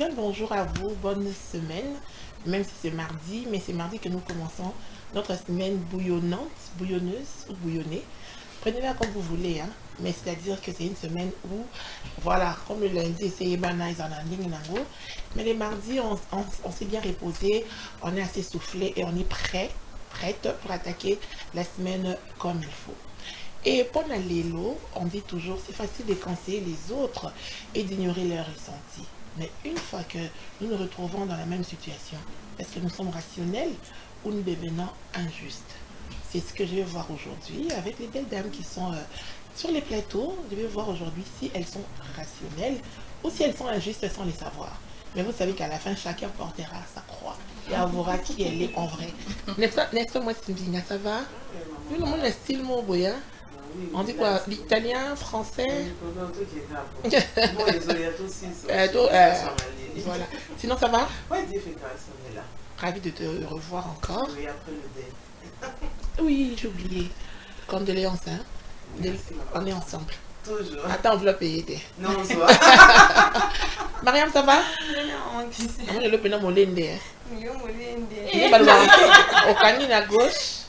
bien le bonjour à vous, bonne semaine, même si c'est mardi, mais c'est mardi que nous commençons notre semaine bouillonnante, bouillonneuse ou bouillonnée. Prenez-la comme vous voulez, hein, mais c'est-à-dire que c'est une semaine où, voilà, comme le lundi, c'est Ebana, ils en ont ligne, mais les mardis, on s'est bien reposé, on est assez soufflé et on est prête pour attaquer la semaine comme il faut. Et pendant l'élo, on dit toujours, c'est facile de conseiller les autres et d'ignorer leurs ressentis. Mais une fois que nous nous retrouvons dans la même situation, est-ce que nous sommes rationnels ou nous devenons injustes? C'est ce que je vais voir aujourd'hui avec les belles dames qui sont sur les plateaux. Je vais voir aujourd'hui si elles sont rationnelles ou si elles sont injustes sans les savoir. Mais vous savez qu'à la fin, chacun portera sa croix et avouera qui elle est en vrai. N'est-ce pas moi, Sylvina, ça va? Oui, le monde est style mon boya. On dit quoi? L'italien, français? Voilà. Sinon, ça va? Oui, efficace, on est là. Ravi de te revoir encore. Oui, après le dé. Oui, j'ai oublié. Condoléances, hein? On est ensemble. Toujours. Attends, enveloppe payée. Non, on se voit. Mariam, ça va? Non, qui c'est? On est le pénal molende. Il Au canine à gauche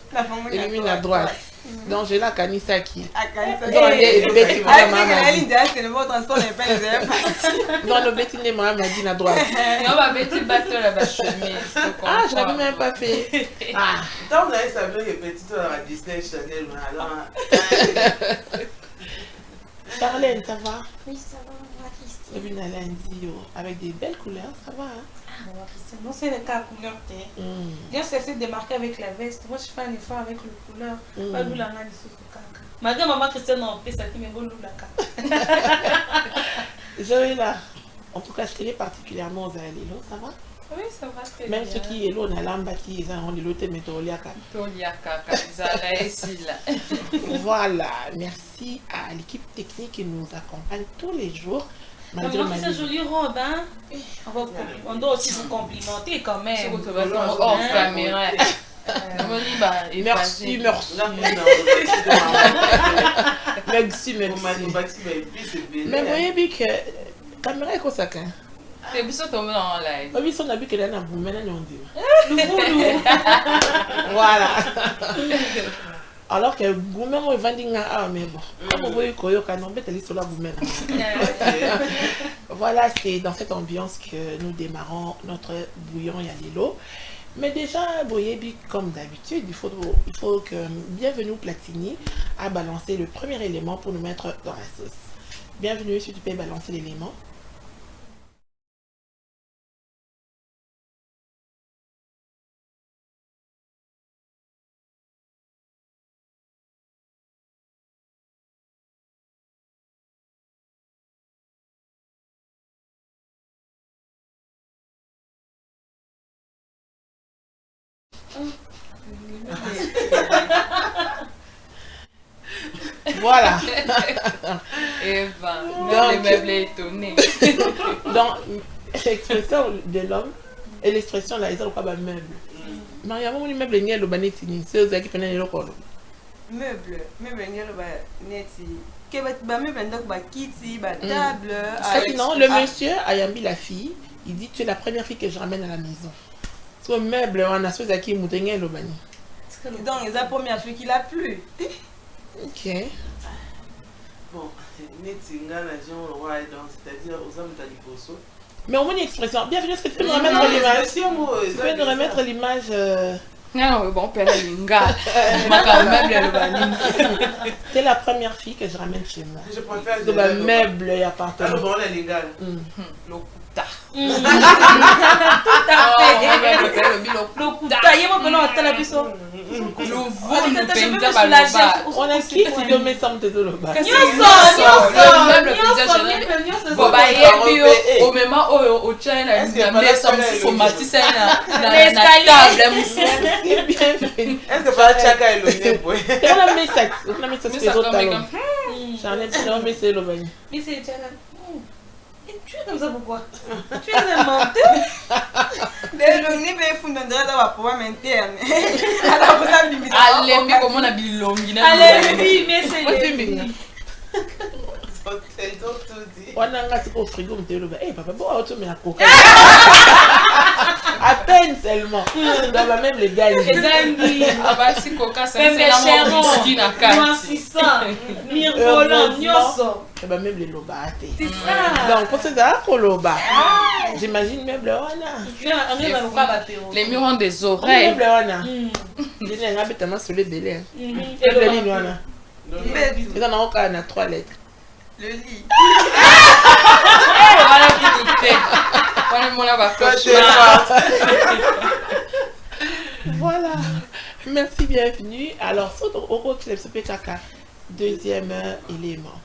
et le mine à droite. Donc j'ai la canissa qui. Non, le bétiné m'a dit à droite. on va mettre le bateau là-bas chemise. Ah, je l'avais même pas fait. Ah. Tant que ça veut que petit on a Disney Chanel, alors. Charlène, ça va? Oui, ça va, moi, Christine. Je viens à lundi avec des belles couleurs, ça va, hein? Ah, moi, Christine, non, c'est le cas couleur thé. Bien cesser de démarquer avec la veste. Moi, je fais un effort avec le couleur. Pas nous la main du caca. Malgré maman Christine, non, ça qui me goûte la caca. Joël, là, en tout cas, je tenais particulièrement aux Alélo, ça va? Oui, ça va très bien. Même ceux qui sont là, l'amba qui ont l'autre méthode, voilà, merci à l'équipe technique qui nous accompagne tous les jours. Maman, cette jolie robe, hein? On doit aussi vous complimenter quand même. Oh, caméra. Merci, merci. Merci, merci. Mais vous voyez bien que la caméra est comme ça. C'est bien sûr tombé en live. Oui, on a vu que là, on a dit. Voilà. Alors que vous-même, vous vendez un mais bon. Comme vous voyez, voilà, c'est dans cette ambiance que nous démarrons notre bouillon Yalilo. Mais déjà, Boyebi, comme d'habitude, il faut que Bienvenue Platini a balancé le premier élément pour nous mettre dans la sauce. Bienvenue, si tu peux balancer l'élément. Voilà. Et ben, les meubles étonnés. Donc, l'expression de l'homme et l'expression là, ils ont pas de meuble. Mariam, on meuble n'y a le banetini, c'est eux qui prennent le corps. Meuble n'y a le banetini. Que va meuble donc ba kiti, ba table. Non, le monsieur Ayambi la fille, il dit tu es la première fille que je ramène à la maison. Sur meuble, on a ceux qui moutenient le bani. Donc, c'est la première fille qui l'a plu. Ok. Bon, c'est-à-dire aux hommes d'Aliposo. Mais au moins une expression. Bienvenue, est-ce que tu peux nous remettre l'image? Tu peux nous remettre l'image? Non, bon, père Linga. Meuble le bani. C'est la première fille que je ramène chez moi. Je préfère le meuble et appartement. Alors, bon, les Linga. Lokuta. Tout à fait. On a qui si Dieu met ça en tête de l'eau? Au moment où au China, il y a des sommes sur Matisse est-ce que pas Chaka est le on a mis ça. On a mis ça sur les autres talons. J'en ai dit, on a mis ça le bain. Mais c'est tu es comme ça pourquoi? Tu es un menteur? Le niveau est fondé dans la pouvoir interne. Alors vous avez allez, mais comment on a dit longue? Allez, oui, mais c'est Elles ont tout dit. On a un au frigo, on te dit, hey papa, bon, tu mets la coca. À peine seulement. On va même les gagner. Ah bah si coca c'est Pembe la Cheron, whisky na carte. Noississant, Mirgolant, Nyoso. Et ben même les loba. C'est ça. Donc, pour ce ça, pour loba. J'imagine même le wana. Les murs ont des Même oreilles. le wana. Je n'ai pas tellement sur les délais. Et Le lit wana. Mais Ils en ont encore 3 lettres. le lit. Voilà qui doutait. Voilà mon là va Voilà. Merci, bienvenue. Alors, au côté de Kaka, deuxième élément.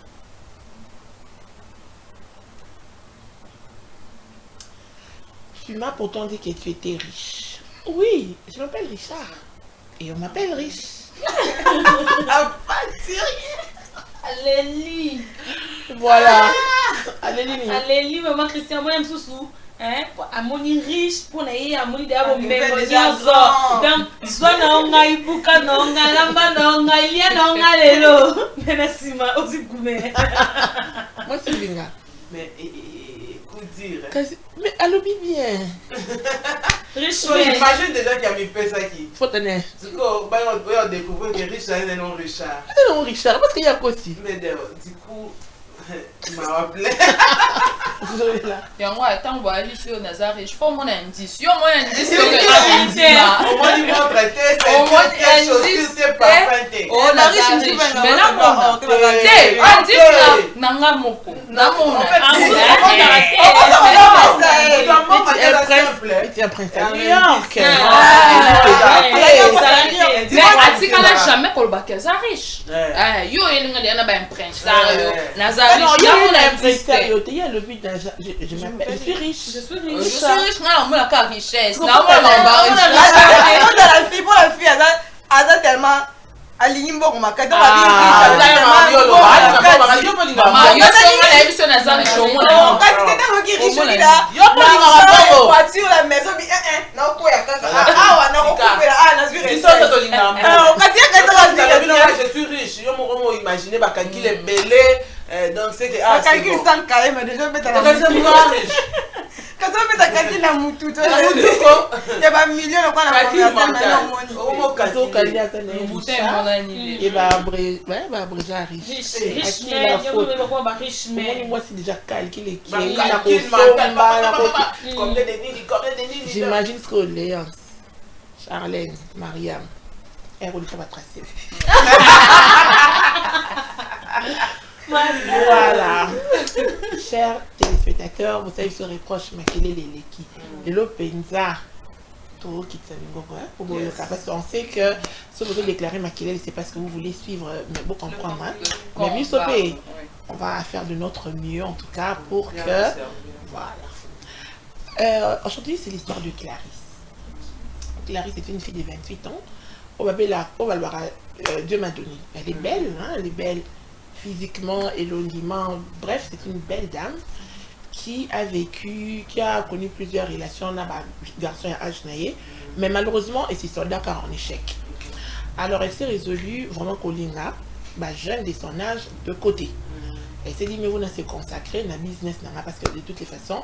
Tu m'as pourtant dit que tu étais riche. Oui, je m'appelle Richard. Et on m'appelle riche. Ah, pas sérieux. Alléluia. Voilà. Alléluia. Alléluia, maman Christian, moi, je suis sous. Amoni riche pour naïe amoni de abo fait membo déjà nyoso grand. donc soit na onga ibuka na onga lamba na onga ilia na onga lelo mena sima ozikume Moi, c'est Linga. Mais écoute dire. Mais allobi bien. riche So, imagine déjà qu'il y a mis fait ça qui. Faut tenir. Du coup, on va découvrir que Richard est un nom Richard. C'est non Richard, parce qu'il y a quoi aussi. Mais du coup, tu m'as rappelé. Désolé là. yango atango ali si on a riche faut mon indice yo mon indice que Au moins, ils vont traiter Au moins, c'est chose indice, que c'est pas feinté. oh la riche Riche, mais là mon Eh, indice là nanga moko na mona C'est un prince à New York. mais atikala jamais kolobaka eza riche yo elinga liana ba impresario naza riche na mona indice Il y a le but d'un. Je m'appelle. Je suis riche. je suis riche nga na mona ka richesse na mona ba riche Pour la fille, elle a tellement aligné beaucoup ma carte. mama yo songa na yebiso naza riche omona Je suis riche. Yo mo imaginer ba calculer belé. Donc c'est que ah c'est bon. Quand on met ta calcul la moutou, il y a pas million de quoi la bouteille monani Et bah, Bréja riche. riche qui mais la yo faute? me ko ba riche mais Moi, c'est déjà calculé. J'imagine ce qu'on est. Charlène, Mariam. Elle roule pas tracer. Voilà. Chers téléspectateurs, vous savez, se reproche Makele Leleki. Et le Penza. Parce qu'on sait que si vous voulez déclarer Makele, c'est parce que vous voulez suivre, mais vous comprendre. Hein? Mais Musopé, on va faire de notre mieux en tout cas pour que. Voilà. Aujourd'hui, c'est l'histoire de Clarisse. Clarisse est une fille de 28 ans. Dieu m'a donné. Elle est belle, hein? Elle est belle physiquement, éloignement. Bref, c'est une belle dame qui a vécu, qui a connu plusieurs relations. On a un garçon à âge naïe, mais malheureusement, elle s'est soldée en échec. Alors, elle s'est résolue vraiment qu'Olinga, jeune de son âge, de côté. Elle s'est dit, mais vous n'avez se consacrer à un business, parce que de toutes les façons,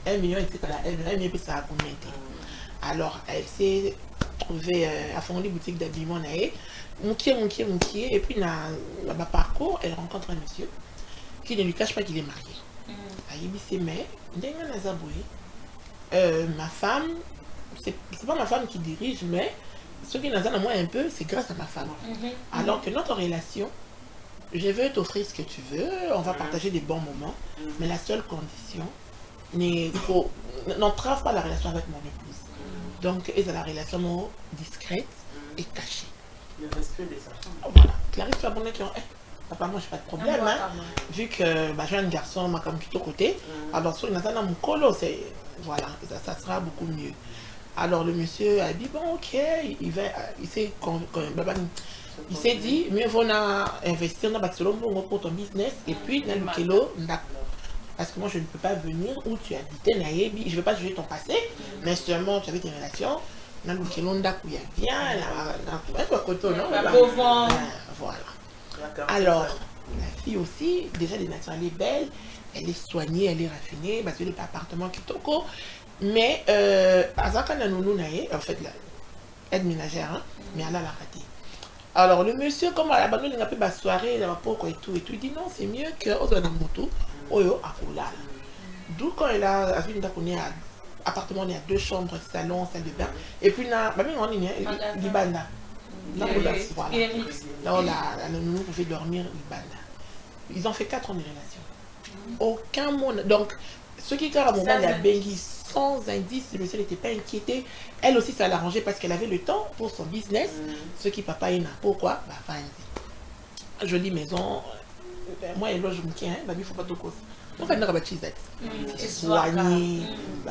1 million, elle million, ça a combien été. Alors, elle s'est trouvée à fond des boutiques d'habillement, et puis dans le parcours, elle rencontre un monsieur qui ne lui cache pas qu'il est marié. Elle dit, mais ma femme, c'est pas ma femme qui dirige, mais ce qui nous a moi un peu, c'est grâce à ma femme. Alors que notre relation, je veux t'offrir ce que tu veux, on va partager des bons moments, mais la seule condition, n'entrave pas la relation avec mon épouse. Donc, elle a la relation discrète et cachée. Le respect de sa femme. Voilà. Clarisse, tu as bon qui ont. Papa, moi, je n'ai pas de problème. Hein. Vu que j'ai un garçon, ma comme tout côté. Alors, sur mon colo, voilà, ça sera beaucoup mieux. Alors, le monsieur a dit, bon, ok, il s'est dit, mieux vaut investir dans le pour ton business. Et puis, dans le kilo, parce que moi, je ne peux pas venir où tu habitais, je ne veux pas juger ton passé, mais seulement tu avais tes relations. Dans le kilo, il y a bien, voilà. Alors, la fille aussi, déjà de nature, elle est belle, elle est soignée, elle est raffinée, parce que le appartement qui toko. Mais, Azaka Nanonou Naye, en fait, aide ménagère, hein, mais elle a la ratée. Alors, le monsieur, comme à la bande, il a fait la soirée, il a et tout, il dit non, c'est mieux que aux moto, oyo akoula. D'où quand il a vu une appartement, il y a 2 chambres, salon, salle de bain, et puis là, on est Libanda. Là, voilà. Là, on a nous pouvait dormir Libanda. Ils ont fait 4 ans de relation. Aucun monde. Donc, ceux qui ont à mon moment, il y a Bengi sans indice, le monsieur n'était pas inquiété. Elle aussi, ça l'arrangeait parce qu'elle avait le temps pour son business. Ceux qui papa n'a pourquoi bah, jolie maison. Moi, elle loge, je me tiens, il ne faut pas tout cause. On fait une chisette. C'est soigné,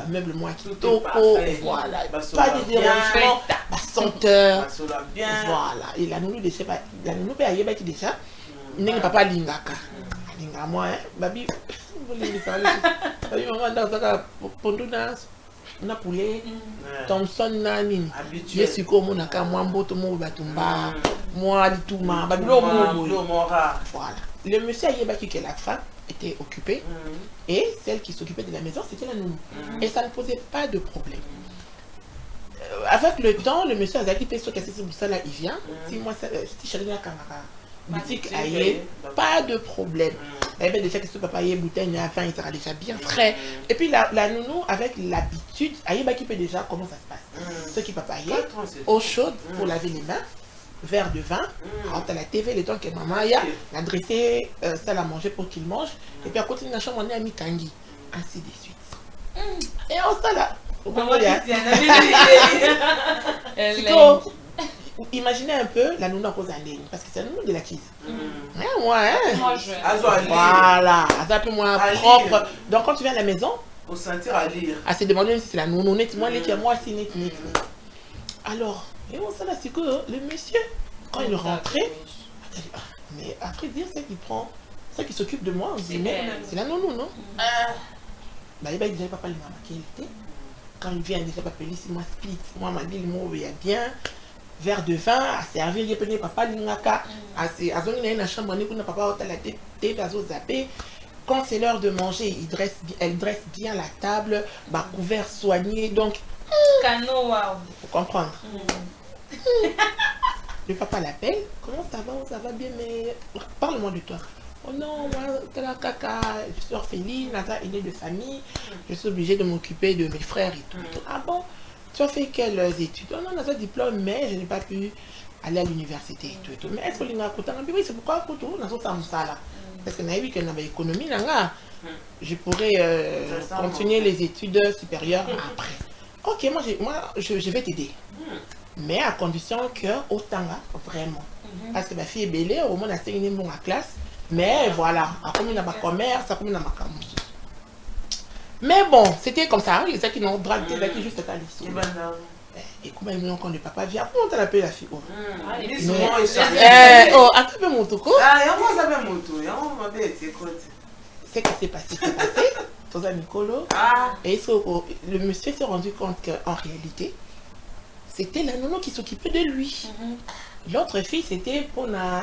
meuble moi qui topo, voilà. Pas de dérangement, la senteur. Voilà. Et la nounou déjà, la nounou peut y aller déjà. N'est papa lingaka. Linga moi, babi, vous voulez ça. Babi maman dans ça ponduna, na poulet, Thompson na nini. Je suis comme on a qu'à moi mboto mo batumba, moi du tout ma, babi lo mo. Voilà. Le monsieur a yébaki que la femme était occupée et celle qui s'occupait de la maison, c'était la nounou. Et ça ne posait pas de problème. Avec le temps, le monsieur a dit que ça là, il vient. Si moi, si je suis là, boutique aïe, pas de problème. Il y avait déjà que ce papa y bouteille à fin, il sera déjà bien frais. Et puis la nounou, avec l'habitude, aïe, qui peut déjà comment ça se passe. Ce qui papa y eau chaude pour laver les mains. Verre de vin, rentre à la TV, le temps que maman a dressé ça à manger pour qu'il mange, et puis à côté de la chambre, on est à Mikangi, ainsi de suite. Et on s'en là. Imaginez un peu la nounou à cause en ligne, parce que c'est la nounou de la cheese. Voilà, ça un peu moins propre. Donc quand tu viens à la maison, faut sentir à lire. À se demander si c'est la nounou, moi, moi, si net. Alors, et on s'en a c'est que le monsieur, quand il rentrait, mais après dire c'est qu'il prend, c'est qui s'occupe de moi, on dit mais c'est la nounou, non? Bah il va dire papa il m'a marqué était. Quand il vient déjà papa si moi split, moi m'a dit le mot il y a bien verre de vin à servir, il peut papa l'ingaka, à zone na chambre on est papa au la tête à zapper. Quand c'est l'heure de manger, elle dresse bien la table, bah couvert soigné, donc Cano, wow. Faut comprendre. Le papa l'appelle. Comment ça va? Ça va bien, mais parle-moi de toi. Oh non, moi, je suis orpheline, Nata aînée de famille. Je suis obligée de m'occuper de mes frères et tout. Ah bon? Tu as fait quelles études? Oh non, Nata diplôme, mais je n'ai pas pu aller à l'université et tout. Mais est-ce que l'on a coûté? Oui, c'est pourquoi on a tout ça là. Parce que vu que avait économie, je pourrais continuer les études supérieures après. Ok, moi je vais t'aider. Mais à condition que autant vraiment. Parce que ma fille est belle, au moins elle a enseigné mon classe. Mais voilà, à combien dans ma commerce, à combien dans ma camus. Mais bon, c'était comme ça. Il y a ceux qui n'ont dragué, qui juste à l'issue. Et comment ils m'ont quand le papa vient, comment on l'appelle la fille? Oh, attrape mon toco. Ah, et on s'appelle mon toco. Ce qui s'est passé, Toza Nicolo. Et le monsieur s'est rendu compte qu'en réalité, c'était la nounou qui s'occupait de lui. L'autre fille, c'était pour voilà.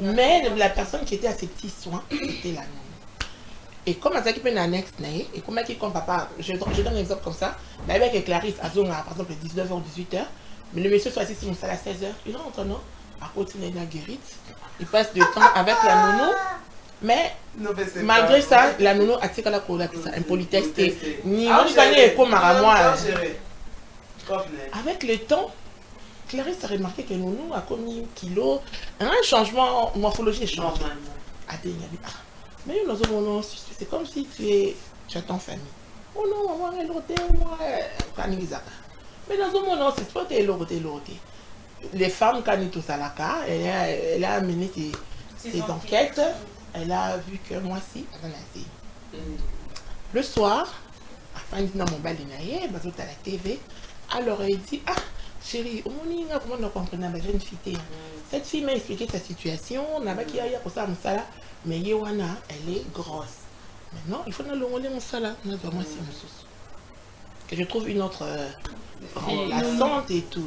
Mais la personne qui était à ses petits soins, c'était la nounou. Et comme elle s'occupe d'un annexe, et comme elle comme papa, je donne un exemple comme ça, avec Clarisse, à Zonga, par exemple, 19h, 18h, mais le monsieur soit assis sur mon salle à 16h, il rentre, non? À côté de la guérite, il passe du temps avec la nounou. Mais malgré ça, la nounou a tiré la couleur, un politesse et ni comme à moi. Avec le temps, Clarisse a remarqué que nounou a commis kilo, un changement morphologique. Mais c'est comme si tu as ton famille. Oh non, maman, elle est mais dans un moment, c'est pas l'autre. Les femmes, quand ils sont à la carte, elle a mené ses enquêtes. Elle a vu que moi si, le soir, afin de mon balinaïe, à la TV, alors elle dit ah chérie, comment on comprend la jeune fille? Cette fille m'a expliqué sa situation, n'a pas qui a pour ça, mais Yewana, elle est grosse. Maintenant, il faut nous l'envoyer mon salaire, que je trouve une autre remplaçante et tout.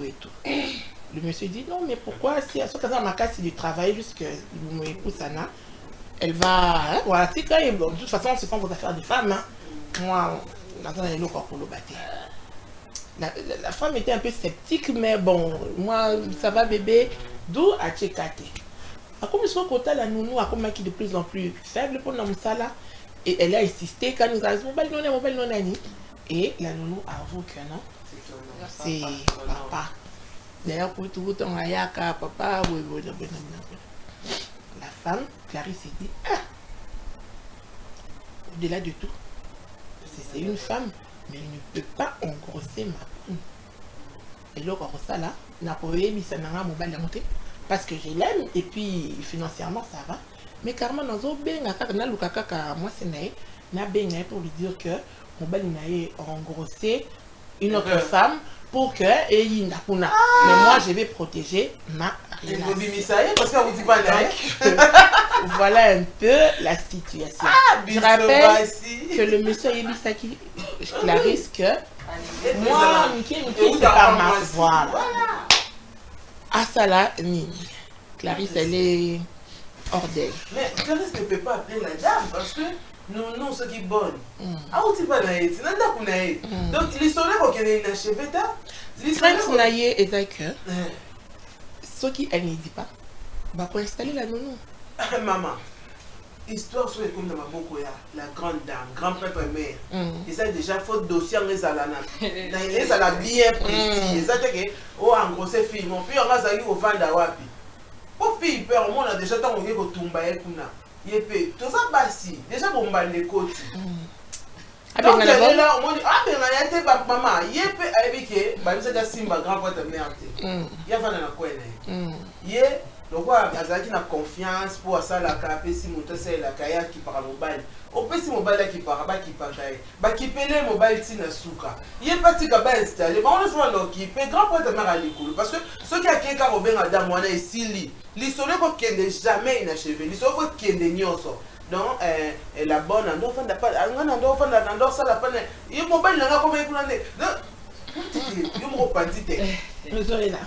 Le monsieur dit non, mais pourquoi si à ce cas-là, ma casse, il est travaillé jusqu'à mon épouse Anna, elle va. Hein, voilà, tu sais, bon, de toute façon, ce sont vos affaires de femmes. Hein. Moi, j'entends les locaux pour le battre. La femme était un peu sceptique, mais bon, moi, ça va bébé, d'où à Tchekate. Comme je côté la nounou, a comme qui de plus en plus faible pour nous ça là, et elle a insisté quand nous avons mobile non ani, et la nounou avoue que non, c'est papa. D'ailleurs, pour tout le temps, papa, oui. La femme, Clarisse, s'est dit, ah, au-delà de tout, c'est une femme, mais elle ne peut pas engrosser ma poule. Et là, ça là, n'a pas eu mis ça dans la mobile montée, parce que je l'aime, et puis financièrement ça va. Mais carrément, dans un benga, moi c'est naïf, n'a benga pour lui dire que mobile n'a engrossé une autre femme. Pour que mais moi je vais protéger ma relation. Voilà un peu la situation. Je rappelle que le monsieur Yebisaki Clarisse que moi c'est pas ma voix. Ah ça là, Clarisse elle est hors d'elle. Mais Clarisse ne peut pas appeler la dame parce que non, ce qui est bon. Ah, tu vas naïe, c'est nada qu'on naïe. Donc, l'histoire qu'on a inachevé, l'histoire qu'on a est que ce qui elle ne dit pas, va pour installer la nounou. Maman, histoire sur les comme de ma beaucoup la grande dame, grand-père et mère. Et ça déjà faut dossier en les alana. Les ala bien précis. Ça fait que oh en gros c'est fille, mon fils on va aller au vanda wapi. Pour fille peur, on a déjà tant on est au tumba et kuna. Yepé, tout ça basi, déjà bon bal les côtes. Donc elle est là, on dit ah mais on a été maman, yepé avec bah nous c'est simba grand-père et mère. Il y a pas dans la coin là. Donc azaki na confiance pour ça la capé si monter c'est la kaya qui par mobile. Au petit mobile qui par ba qui pagaille. Ba qui pele mobile tina suka. Il est parti ka ba installer. Ba on le soit donc qui paie grand-père de mère à l'école parce que ceux qui a quelqu'un au ben adam wana ici l'histoire ko kende jamais inachevé. L'histoire ko kende nyoso. Donc la bonne ando fanda pas ando fanda ando ça la panne. Il mobile na ko ba kuna ne. Yo mo pandite. Désolé là.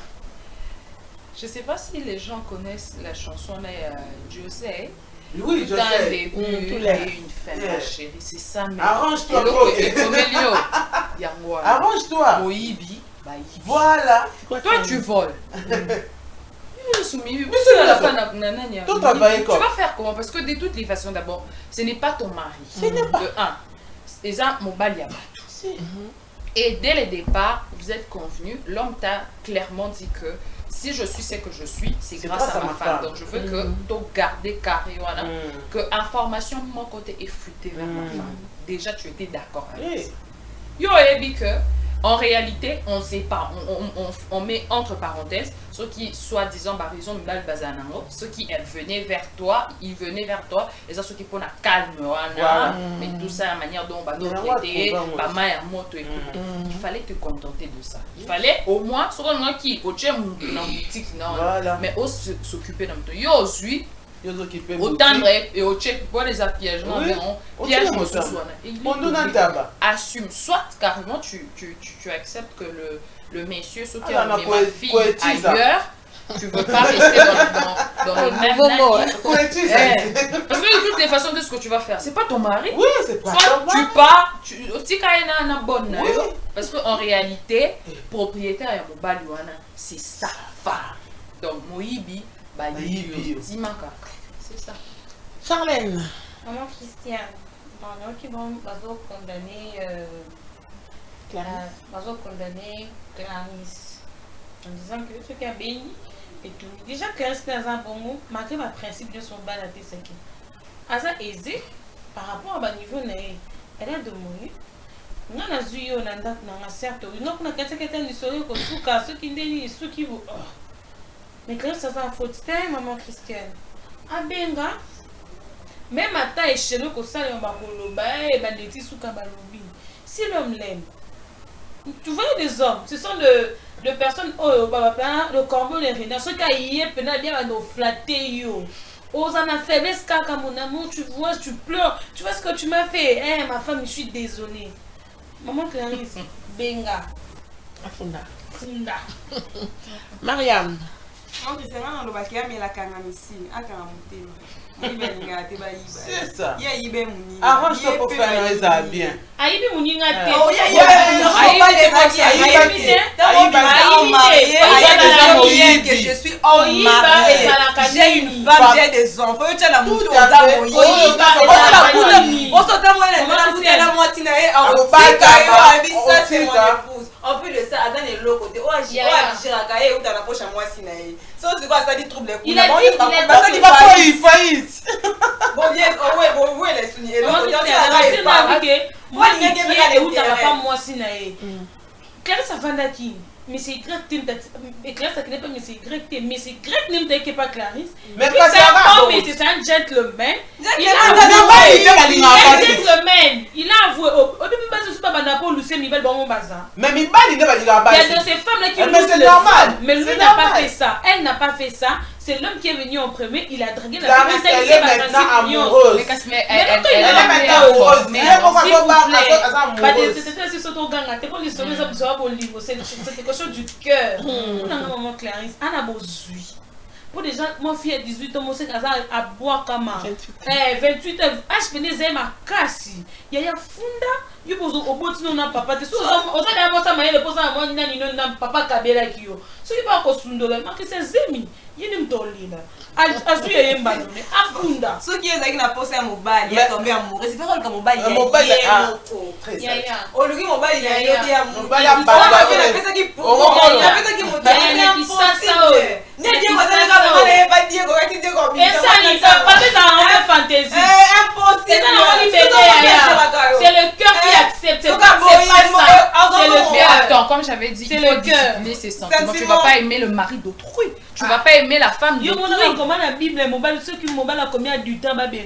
Je ne sais pas si les gens connaissent la chanson Dieu sait. Oui, je sais. Un début et une fin, ma chérie. C'est ça. Arrange-toi. Arrange-toi. Voilà. Toi, tu voles. Tu vas faire comment? Parce que de toutes les façons, d'abord, ce n'est pas ton mari. Ce n'est pas. De un, les gens mobile yabatou. Et dès le départ, vous êtes convenus. L'homme t'a clairement dit que si je suis ce que je suis, c'est grâce à ma femme. Donc je veux que tu gardes carré, que l'information de mon côté est fruitée vers ma femme. Déjà, tu étais d'accord avec ça. Yo, et que en réalité, on sait pas, on met entre parenthèses ceux qui, soi-disant, par raison de Bazanamo, ceux qui venaient vers toi, ils venaient vers toi, et ceux qui font la calme, mais tout ça, la manière dont on va nous traiter, il fallait te contenter de ça. Il fallait au moins, ce qu'on a qui, au tchèque, mais on s'occuper d'un peu. Yo, suis. Autant et au check pour les pièges, non, piège assume, soit carrément tu acceptes que le monsieur, ce qui a ma fille ailleurs, tu veux pas rester dans le même parce que de toutes les façons de ce que tu vas faire, c'est pas ton mari. Oui, c'est pas soit tu pars, bonne parce qu'en réalité, propriétaire à Mobaliwana, c'est sa femme. Donc Moïbi, c'est ça. Charlène. Maman Christiane, pendant qu'ils vont condamner Clarisse en disant que ce qui a béni et tout. Déjà, Clarisse dans un bon mot, malgré ma principe de son bal à Tessaki. Asa aisé par rapport à niveau elle a demandé. On a vu on a certes, on a quelqu'un qui est sur ceux qui ne ceux qui vous. Mais Clarisse, ça va faute, maman Christiane. Ah benga, même à ta échelle, que ça, on va le si l'homme l'aime, tu vois des hommes, ce sont de personnes, le corbeau, les renards, ceux qui ont bien nous flatter, aux en a faiblesse, car mon amour, tu vois, tu pleures, tu vois ce que tu m'as fait, ma femme, je suis désolée. Maman Clarisse, benga. Afunda. funda. Mariam. Donc, c'est vraiment le bac mais la kangamisi, à kangamuté. C'est ça. Il arrange-toi pour faire ça bien. Aïbi Mouninga te. Oh, il y a que je suis homme marié. J'ai une femme, j'ai des enfants. Tu as la moto aux amours. En plus de ça, Adam est l'autre côté. Il a dit il va pas y faillite. Bon, bien, oui, elle est soulignée. Moi, il est où t'as pas moi si naïe. Clarisse a vendaki. Mais c'est grec, et Clarisse a créé pas, mais c'est grec, mais c'est grec, n'aime pas Clarisse. Mais c'est un homme, c'est un gentleman. Il a gentleman. Il a avoué. Au début, je ne suis pas banapé, Lucien Mibel, bon, mon bazar. Mais Mibel, il n'est pas dit là-bas. Il y a de ces femmes-là qui mais c'est normal. Mais lui n'a pas fait ça. Elle n'a pas fait ça. C'est l'homme qui est venu en premier, il a dragué la femme. Elle est maintenant amoureuse. Mais elle est maintenant amoureuse. Mais s'il vous plaît, c'est quelque chose du cœur. Maman Clarisse, Anna Bozui. Pour des gens, mon fils a 18 ans, mon fils a boire comme 28 ans. Je venais à ma casse. Il y a Funda. Il pose au bout de notre papa. Tu sais, on a ça, mais il pose à moi, papa Kabela qui yo. Ce n'est pas encore Sundola, mais c'est Zemi. Il y a une tolina. Azu est un ballon. Afunda. Ce qui est là, il a posé un mobile, il est tombé amoureux. C'est pas comme mobile. Un mobile, très bien. Oh, lui, mobile, il a été amoureux. Il a fait ça qui pour. Il a fait ça qui monte. Il a fait ça. Il a dit c'est le cœur qui accepte. C'est pas ça. C'est le cœur. Attends, comme j'avais dit, il faut discipliner ses sentiments. Tu ne vas pas aimer le mari d'autrui. Tu ne vas pas aimer la femme d'autrui. Comment la Bible est mobile, ceux qui mobile a combien du temps va bien.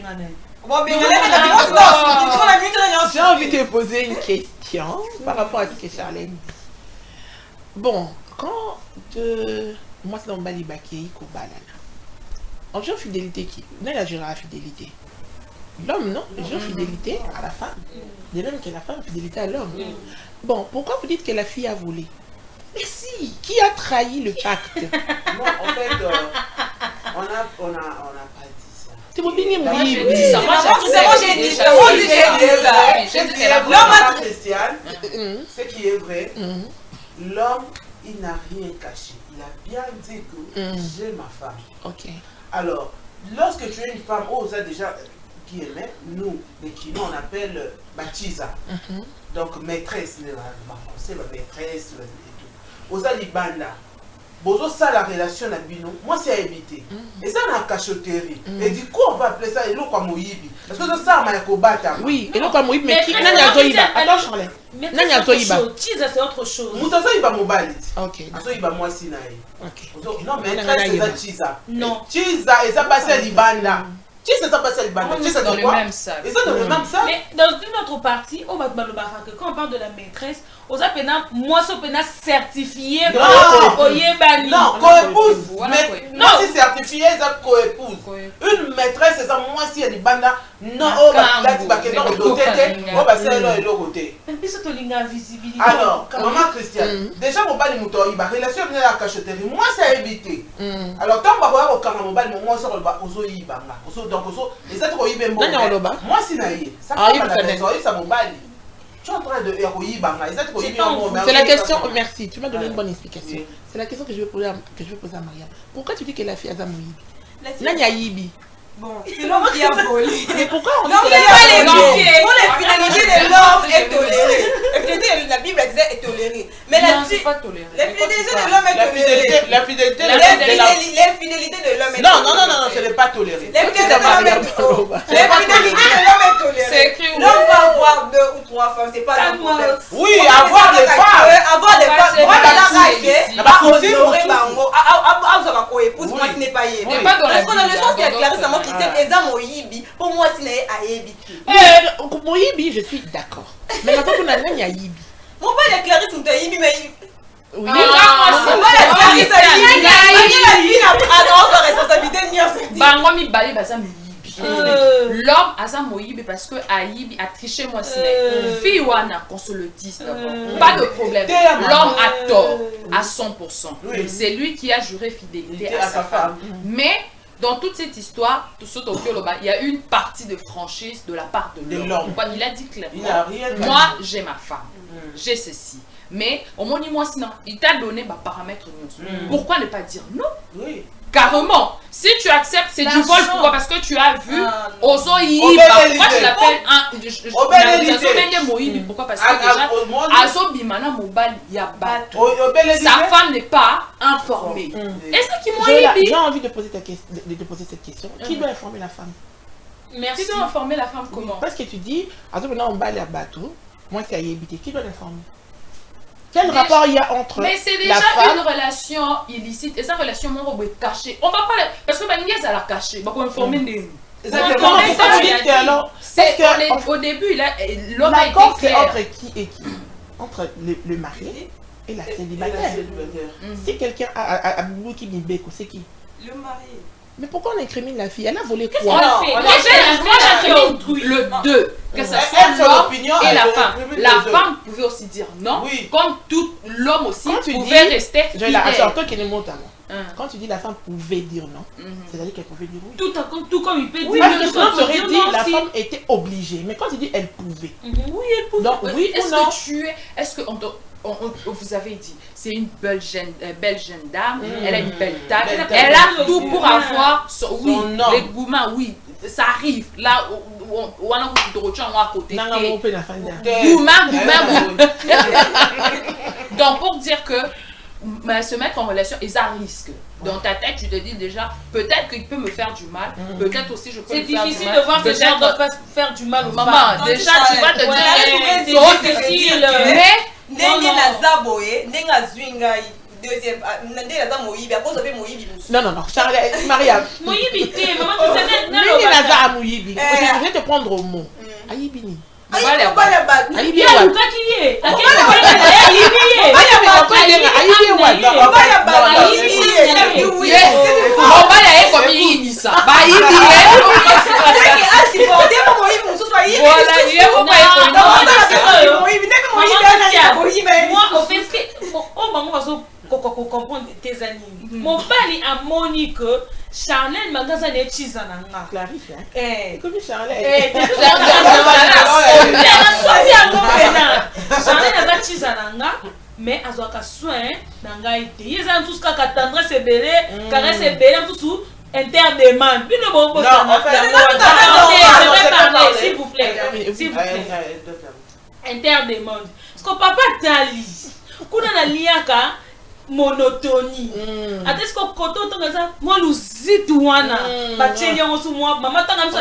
J'ai envie de te poser une question par rapport à ce que Charlène dit. Bon, quand moi c'est dans Bali Bakei Kobalana. On jure fidélité qui? Non, il a juré la fidélité. L'homme, non, il jure fidélité à la femme. De même que la femme, fidélité à l'homme. Bon, pourquoi vous dites que la fille a volé? Mais si, qui a trahi le pacte? Non, en fait, on n'a pas dit ça. C'est mon bien moi j'ai dit ça. Moi j'ai dit ça. L'homme Christiane, ce qui est vrai, l'homme, il n'a rien caché. Il a bien dit que j'ai ma femme. Ok. Alors, lorsque tu es une femme, ça déjà, qui aimait, nous, les Kino, on appelle Bachiza. Donc, maîtresse, ma français, ma maîtresse, et tout. Osa Libanda. Bozo, ça, la relation à Bino, moi, c'est à éviter. Et ça, on a cachotterie. Et du coup, on va appeler ça, et l'eau comme Moïbi. Parce que ça, on a Kobata. Oui, et l'eau comme Moïbi, mais qui n'a Zoïba. Attends, Charlène. N'a Zoïba. Chiza, c'est autre chose. Moutaza, il va mobile. Ok. Aso, il va moi, Sinaï. Ok. Non, mais maîtresse, c'est Chiza. Non. Chiza, et ça passe à Libanda. Chiza, ça passe à Libanda. Chiza, dans le même sac. Et ça, dans le même sac. Mais dans une autre partie, on va te parler que quand on parle de la maîtresse, on a moi ce pena certifié pour Oyebani. Non, co-épouse. Non, si certifié, ça co-épouse. Une maîtresse, c'est ça, moi si elle est banda, non, oh, là, tu vas qu'elle est côté, oh, bah, c'est là, l'autre côté. Mais puis, c'est une visibilité. Alors, maman Christiane, déjà, mon bal est mouton, il va relation avec la cachotterie. Moi, c'est à éviter. Alors, tant que voir au camp, mon bal, moi, ça va aux oeufs, donc, les autres oeufs, ils vont moi, c'est naïf. Ça fait la maison, ça mon bal. Tu es en train de c'est la question, merci, tu m'as donné une bonne explication. C'est la question que je vais poser à Mariam. Pourquoi tu dis que la fille a Zamoïbi? Nanya Yibi. Bon, c'est l'homme qui a volé. Mais pourquoi on dit que la fidélité de l'homme est tolérée. La Bible disait est tolérée. Mais la fidélité de l'homme est tolérée. La fidélité de l'homme est tolérée. Non, ce n'est pas toléré. La fidélité de l'homme est tolérée. L'homme va avoir 2 ou 3 femmes, c'est pas le problème. Oui, avoir des femmes. Avoir des femmes. Moi, je l'ai honoré, moi, ce n'est pas yé. Parce que dans le sens, il y a clairement pour moi, c'est à Yibi. Moïbi, je suis d'accord. Mais maintenant, on a Nanya Yibi. Mon père est Clarisse, on t'a Yibi, mais. Oui, mon père est Clarisse, la responsabilité. l'homme a ça moïbe parce que Aïbi a triché moi fille wana qu'on se le dise d'abord. Pas de problème. L'homme a tort à 100%. C'est lui qui a juré fidélité à sa femme. Mais dans toute cette histoire, il y a une partie de franchise de la part de l'homme. Il a dit clairement, moi j'ai ma femme, j'ai ceci. Mais au moins, sinon, il t'a donné ma paramètre. Pourquoi ne pas dire non? Oui. Carrément, si tu acceptes, c'est du vol. Pourquoi? Parce que tu as vu Ozo Yiba. Pourquoi tu l'appelles pourquoi? Parce que déjà, Azo Bimana Mobal Yabat. Sa femme n'est pas informée. Et ça qui m'a dit. J'ai envie de poser cette question. Qui doit informer la femme? Merci. Qui doit informer la femme comment? Parce que tu dis, Azo Bimana Mobal Yabat. Moi, c'est Ayébité. Qui doit l'informer? Quel rapport il y a entre mais c'est déjà une relation illicite et sa relation mon est cachée. On va pas parce que Baniès elle a caché. On va informer des. Au début l'homme a été clair. Entre qui et qui? Entre le marié et la célibataire. Si quelqu'un a Boubou qui Bibeko, c'est qui? Le marié. Mais pourquoi on incrimine la fille? Elle a volé quoi? Moi j'incrimine le deux. Que ça soit l'homme et la femme. La femme pouvait aussi dire non. Comme tout l'homme aussi pouvait rester fidèle. Attends, toi qui es le mot à moi. Quand tu dis la femme pouvait dire non, c'est-à-dire qu'elle pouvait dire oui. Tout comme il peut dire parce que sinon tu aurais dit la femme était obligée. Mais quand tu dis elle pouvait. Oui, elle pouvait. Donc oui ou non? Est-ce que vous avez dit, c'est une belle jeune dame, elle a une belle taille, elle a tout pour avoir les gourmands, oui, ça arrive. Là, on a à côté. Donc, pour dire que se mettre en relation, ils ont un risque. Dans ta tête, tu te dis déjà, peut-être qu'il peut me faire du mal, peut-être aussi je peux me faire du mal. C'est difficile de voir que les gens ne doivent pas faire du mal aux femmes. Maman, déjà, tu vas te dire, c'est difficile. Mais non, Charlotte, Maria. Moyibi, maman, tu sais, je vais te prendre au mot. Ayibini. comprendre tes animes. Mon père a moni que Charlène magasin de Chizananga. Clarisse, hein? Comme Charlène. Charlène a Chizananga, mais a zoaka soin nanga ite. Ils ont tous qu'à tendresse et belé, caresse et belé, tout interdemande. Puis le bon je vais parler, s'il vous plaît. S'il vous plaît. Interdemande. Parce que papa Tali, kuna na liaka monotonie. Est-ce que koto tongaza moi luzitu wana bacheli yango su moi mama tanga mso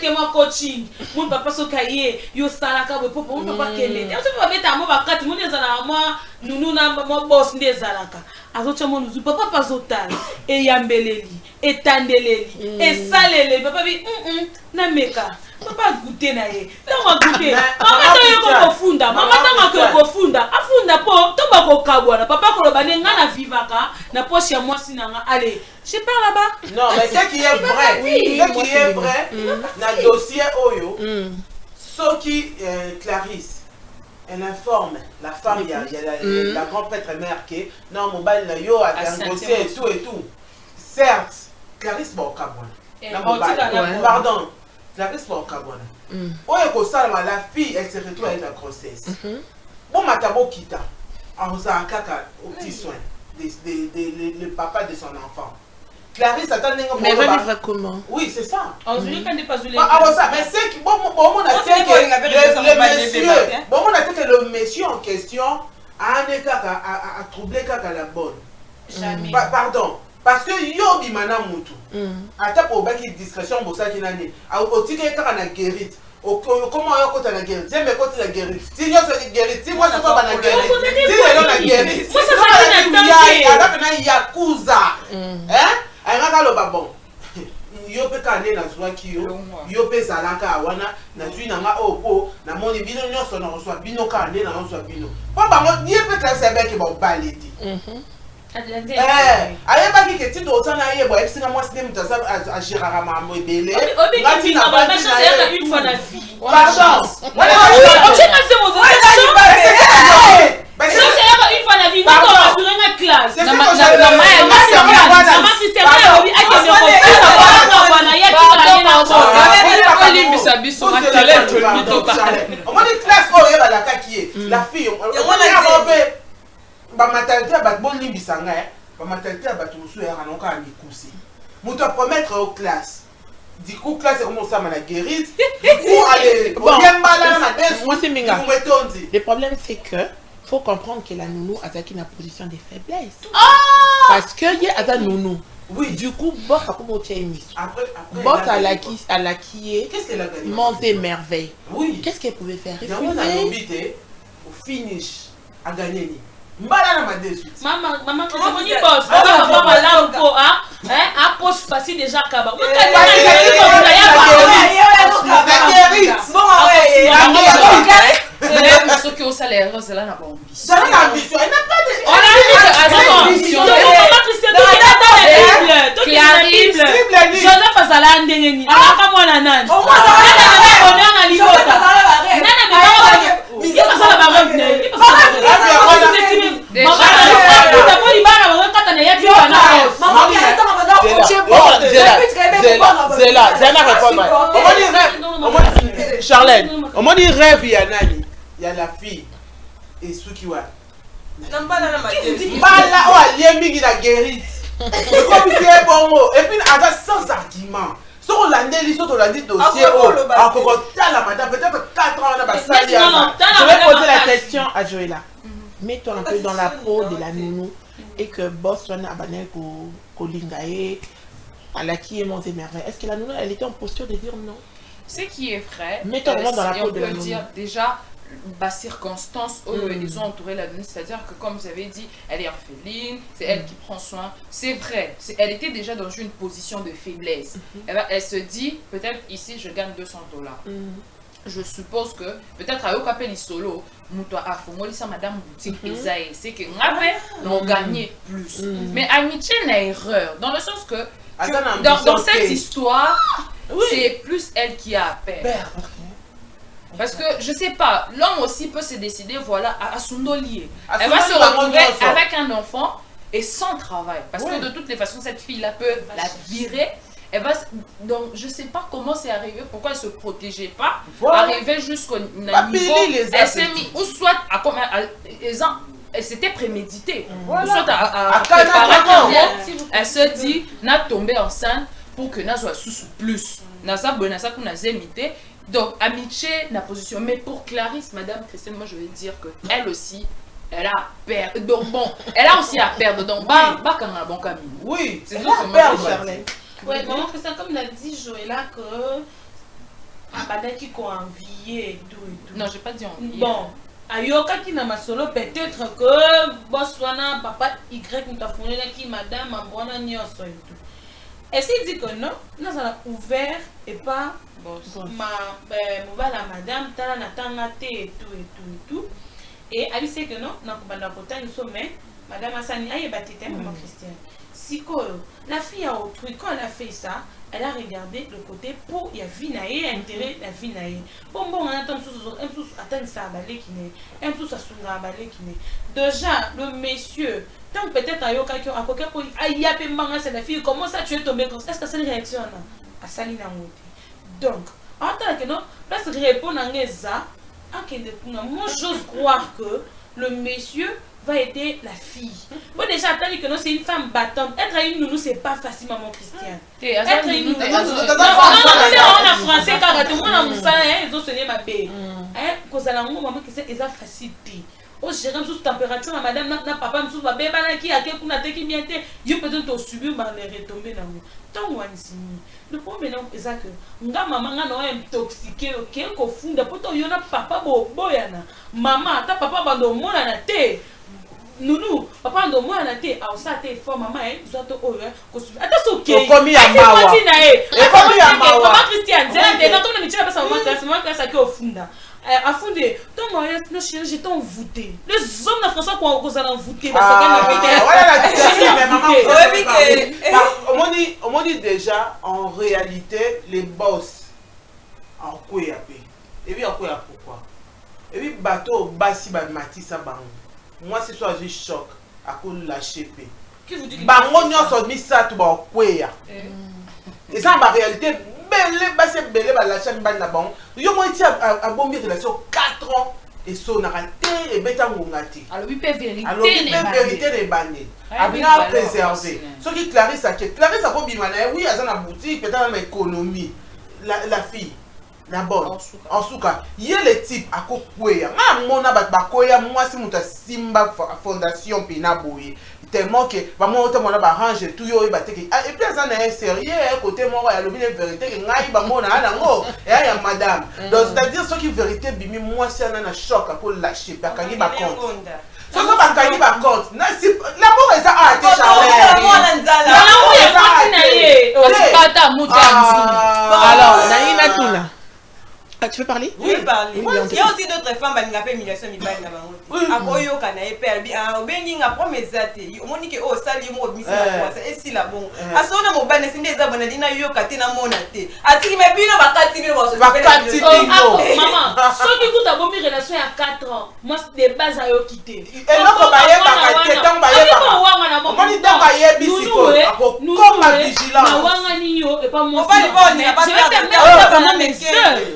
que moi coaching mon papa so kaye yo salaka bo popo mon papa kele on se peut mettre mo bakati mon ezala moi nunu na mo boss ndezalaka azocha mo luzu papa pazotala e yambeleli etandeleli e salele papa bi na meka papa goûter na ye tanga goûter mama to yo kofunda mama tanga kofunda afunda po to ba ko kabwana papa ko loba nga na vivaka na poche ya moi sinanga allez je pars là-bas. Non mais ce qui est vrai ce qui est vrai na dossier oyo ce qui Clarisse elle informe la femme il y a la grand prêtre mère qui non mon bal na yo a négocié et tout certes Clarisse ba kabwana pardon Clarisse pour Kabwana. La fille, elle se retrouve avec la grossesse. Bon, matabo kita. On a kaka au petit soin. Le papa de son enfant. Clarisse attend un mais elle va vivre comment? Oui, c'est ça. En Zulu, quand il n'est pas Zulu. Mais c'est que bon, on a dit que le monsieur en question a troublé kaka la bonne. Jamais. Pardon. Parce que yo bimana mutu ata po baki discrétion bosa kinani au tike kaka na guérite comment yo kota na guérite mais kota na guérite si yo se guérite si moi je pas na guérite si yo na guérite moi ça na avec na yakuza ayanga lo babon yo pe kane na zwa ki yo pe zalaka wana na zwi na nga opo na moni bino nyonso na reçoit bino kane na reçoit bino pa bango nie pe ka sebe ke ba baleti ayebaki ke ti tozana ye boye bisinga mwasi nde mutu agiraka mambo ebele omoni classe oyo ebalakaki ye la fille bamatalité ya bato bolimbisa ngai bamatalité ya bato mosusu eyaka na okaa mikusi moto apromettre au classe du coup classe ekoma osama na guérite du coup ale oyembala na desuetondi. Le problème c'est que faut comprendre que la nounou azaki na position de faiblesse parce que ye aza nounou. Oui. Du coup, boss a comme autre émission. Boss a l'acquis monts et merveilles. Oui. Qu'est-ce qu'elle pouvait faire? Il y a un habité au finish à gagner. Mbala na madesu. Maman, comment tu bosses? Maman, là encore, hein, poche facile déjà kaba. Ceux qui ont salaire, c'est là la bombe. Ça n'a pas d'ambition. Elle n'a pas de. On a dit que Joseph azala ndengeni. Alaka mwana nani? Charlène, on m'a dit rêve, il y a Nani, il y a la fille et Sukiwa. Mbala ou aliémi la guérite. Et puis sans argument. Si on l'a dit, si on l'a dit dossier, peut-être 4 ans, je vais poser la question à Joëlla. Mets-toi un peu dans la peau de la nounou et que boss soit abonné au lingae, à la qui est montée merveille. Est-ce que la nounou, elle était en posture de dire non? Ce qui est vrai, mets-toi dans la peau de la nounou. Dire déjà, par circonstance où ils ont entouré la nounou, c'est-à-dire que comme vous avez dit, elle est orpheline, c'est elle qui prend soin. C'est vrai, elle était déjà dans une position de faiblesse. Elle se dit, peut-être ici je gagne $200. Je suppose que peut-être à Okapeli solo, nous a ça madame boutique c'est que nous gagné plus. Mais amitié n'a erreur dans le sens que dans cette histoire, c'est plus elle qui a à perdre. Parce que je sais pas, l'homme aussi peut se décider, voilà, à son lié. Elle va se retrouver avec un enfant et sans travail. Parce que de toutes les façons, cette fille-là peut la virer. Elle va, donc je sais pas comment c'est arrivé, pourquoi elle se protégeait pas, arriver jusqu'au niveau, elle s'est mis, ou soit elle s'était préméditée, ou soit à préparer, elle se dit, n'a tombé enceinte pour que n'a soit sous plus, n'a ça bon, n'a ça qu'on a zémité. Donc amitié n'a position, mais pour Clarisse, Madame Christiane, moi je vais dire que elle aussi, elle a à perdre. Donc bon, elle a aussi à perdre. Donc bah quand on a bon camino. Oui, c'est juste ce perdre. Ouais, maman Christiane, comme l'a dit Joëlla que Abada qui a envié et tout. Non, j'ai pas dit envié. Bon, Ayoka qui n'a ma solo peut-être que Botswana, papa Y nous a fourni qui Madame Ambona Nyoso et tout. Et s'il dit que non, nous avons ouvert et pas la madame, tala natanga te et tout. Et elle sait que non, nous avons mais madame Hassani, aïe batité, maman Christiane. Si la fille a autrui, quand elle a fait ça, elle a regardé le côté pour il y a vinaïe, intérêt la vinaïe. Bon, on attend tous attendre ça à balai qui n'est, un tous à sunga à balai qui n'est. Déjà, le monsieur, tant peut-être à Yoka qui a coquet pour aïe, c'est la fille, comment ça tu es tombé comme ça? Est-ce que c'est une réaction à Salina Mouti? Donc, en tant que non, parce que répondre à ça, moi j'ose croire que le monsieur va aider la fille. Bon déjà attends que non c'est une femme battante. Être une nounou c'est pas facile maman Christiane. Être une nounou. Non en français car tout le monde a moussa ils ont sonné ma belle. Hein cause la maman Christiane ils a facilité. Au gérer sous température à madame na papa sous ma bébé qui a quelque na te qui miente. You peut-être au subir ma les retomber dans moi. Tant wansini. Le problème est que nga maman nga no intoxiqué OK ko funda poto yo na papa boyana. Maman ta papa bando mona na te. Nounou, papa ndo moi na te a ça te fort maman zoto oyo ko subir. Attends OK. Komi ya mawa. Komi ya mawa. Maman Christiane, c'est là dedans on ne tient pas ça maman classe qui au funda. à fond de ton mariage, le chien, j'étais envoûté. Les hommes de François qu'on a envoûté. Voilà la différence, mais maman, on dit déjà, en réalité, les boss, en quoi y a payé. Et puis en quoi y a pourquoi. Et puis bateau, bassi, mati, ça, moi, c'est soit j'ai choc, à cause de la chépé. Qui vous dit que bango nyonso misa tu ba kweya et ça en réalité belé basé belé ba la chaîne ban na bango yo mo ti a bombi relation 4 ans et so na raté et beta ngongati alors oui peut vérité alors oui vérité les banné a bien préserver ce qui Clarisse a ko bima na oui azana boutique peut-être dans l'économie la fille la bonne en souka il y a les types à ko kweya ma mona ba koya moi si muta simba fondation pina boye tellement que maman autant mon ba range tout yo et puis ça n'est sérieux côté moi il y a la vérité que ngai ba mona na ngo et ya madame donc c'est à dire ce qui vérité bimi moi si na choc pour lâcher pas kangi ba compte ça va kangi ba compte na si l'amour est ça a été charlé l'amour est pas parce pas ta alors naina tuna. Ah, tu veux parler? Oui, parler. Il y a aussi d'autres femmes qui ont fait humiliation. Ils ont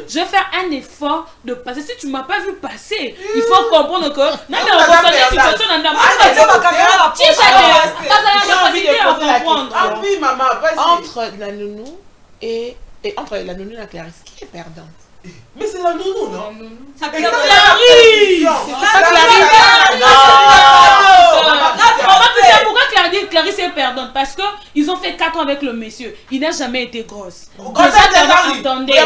je vais faire un effort de passer. Si tu m'as pas vu passer, il faut comprendre que entre la nounou et entre la nounou et la Clarisse, qui est perdante? Mais c'est la nounou, non? C'est Clarisse! Pourquoi Clarisse est perdante? Parce que ils ont fait 4 ans avec le monsieur. Il n'a jamais été grosse. Attendez.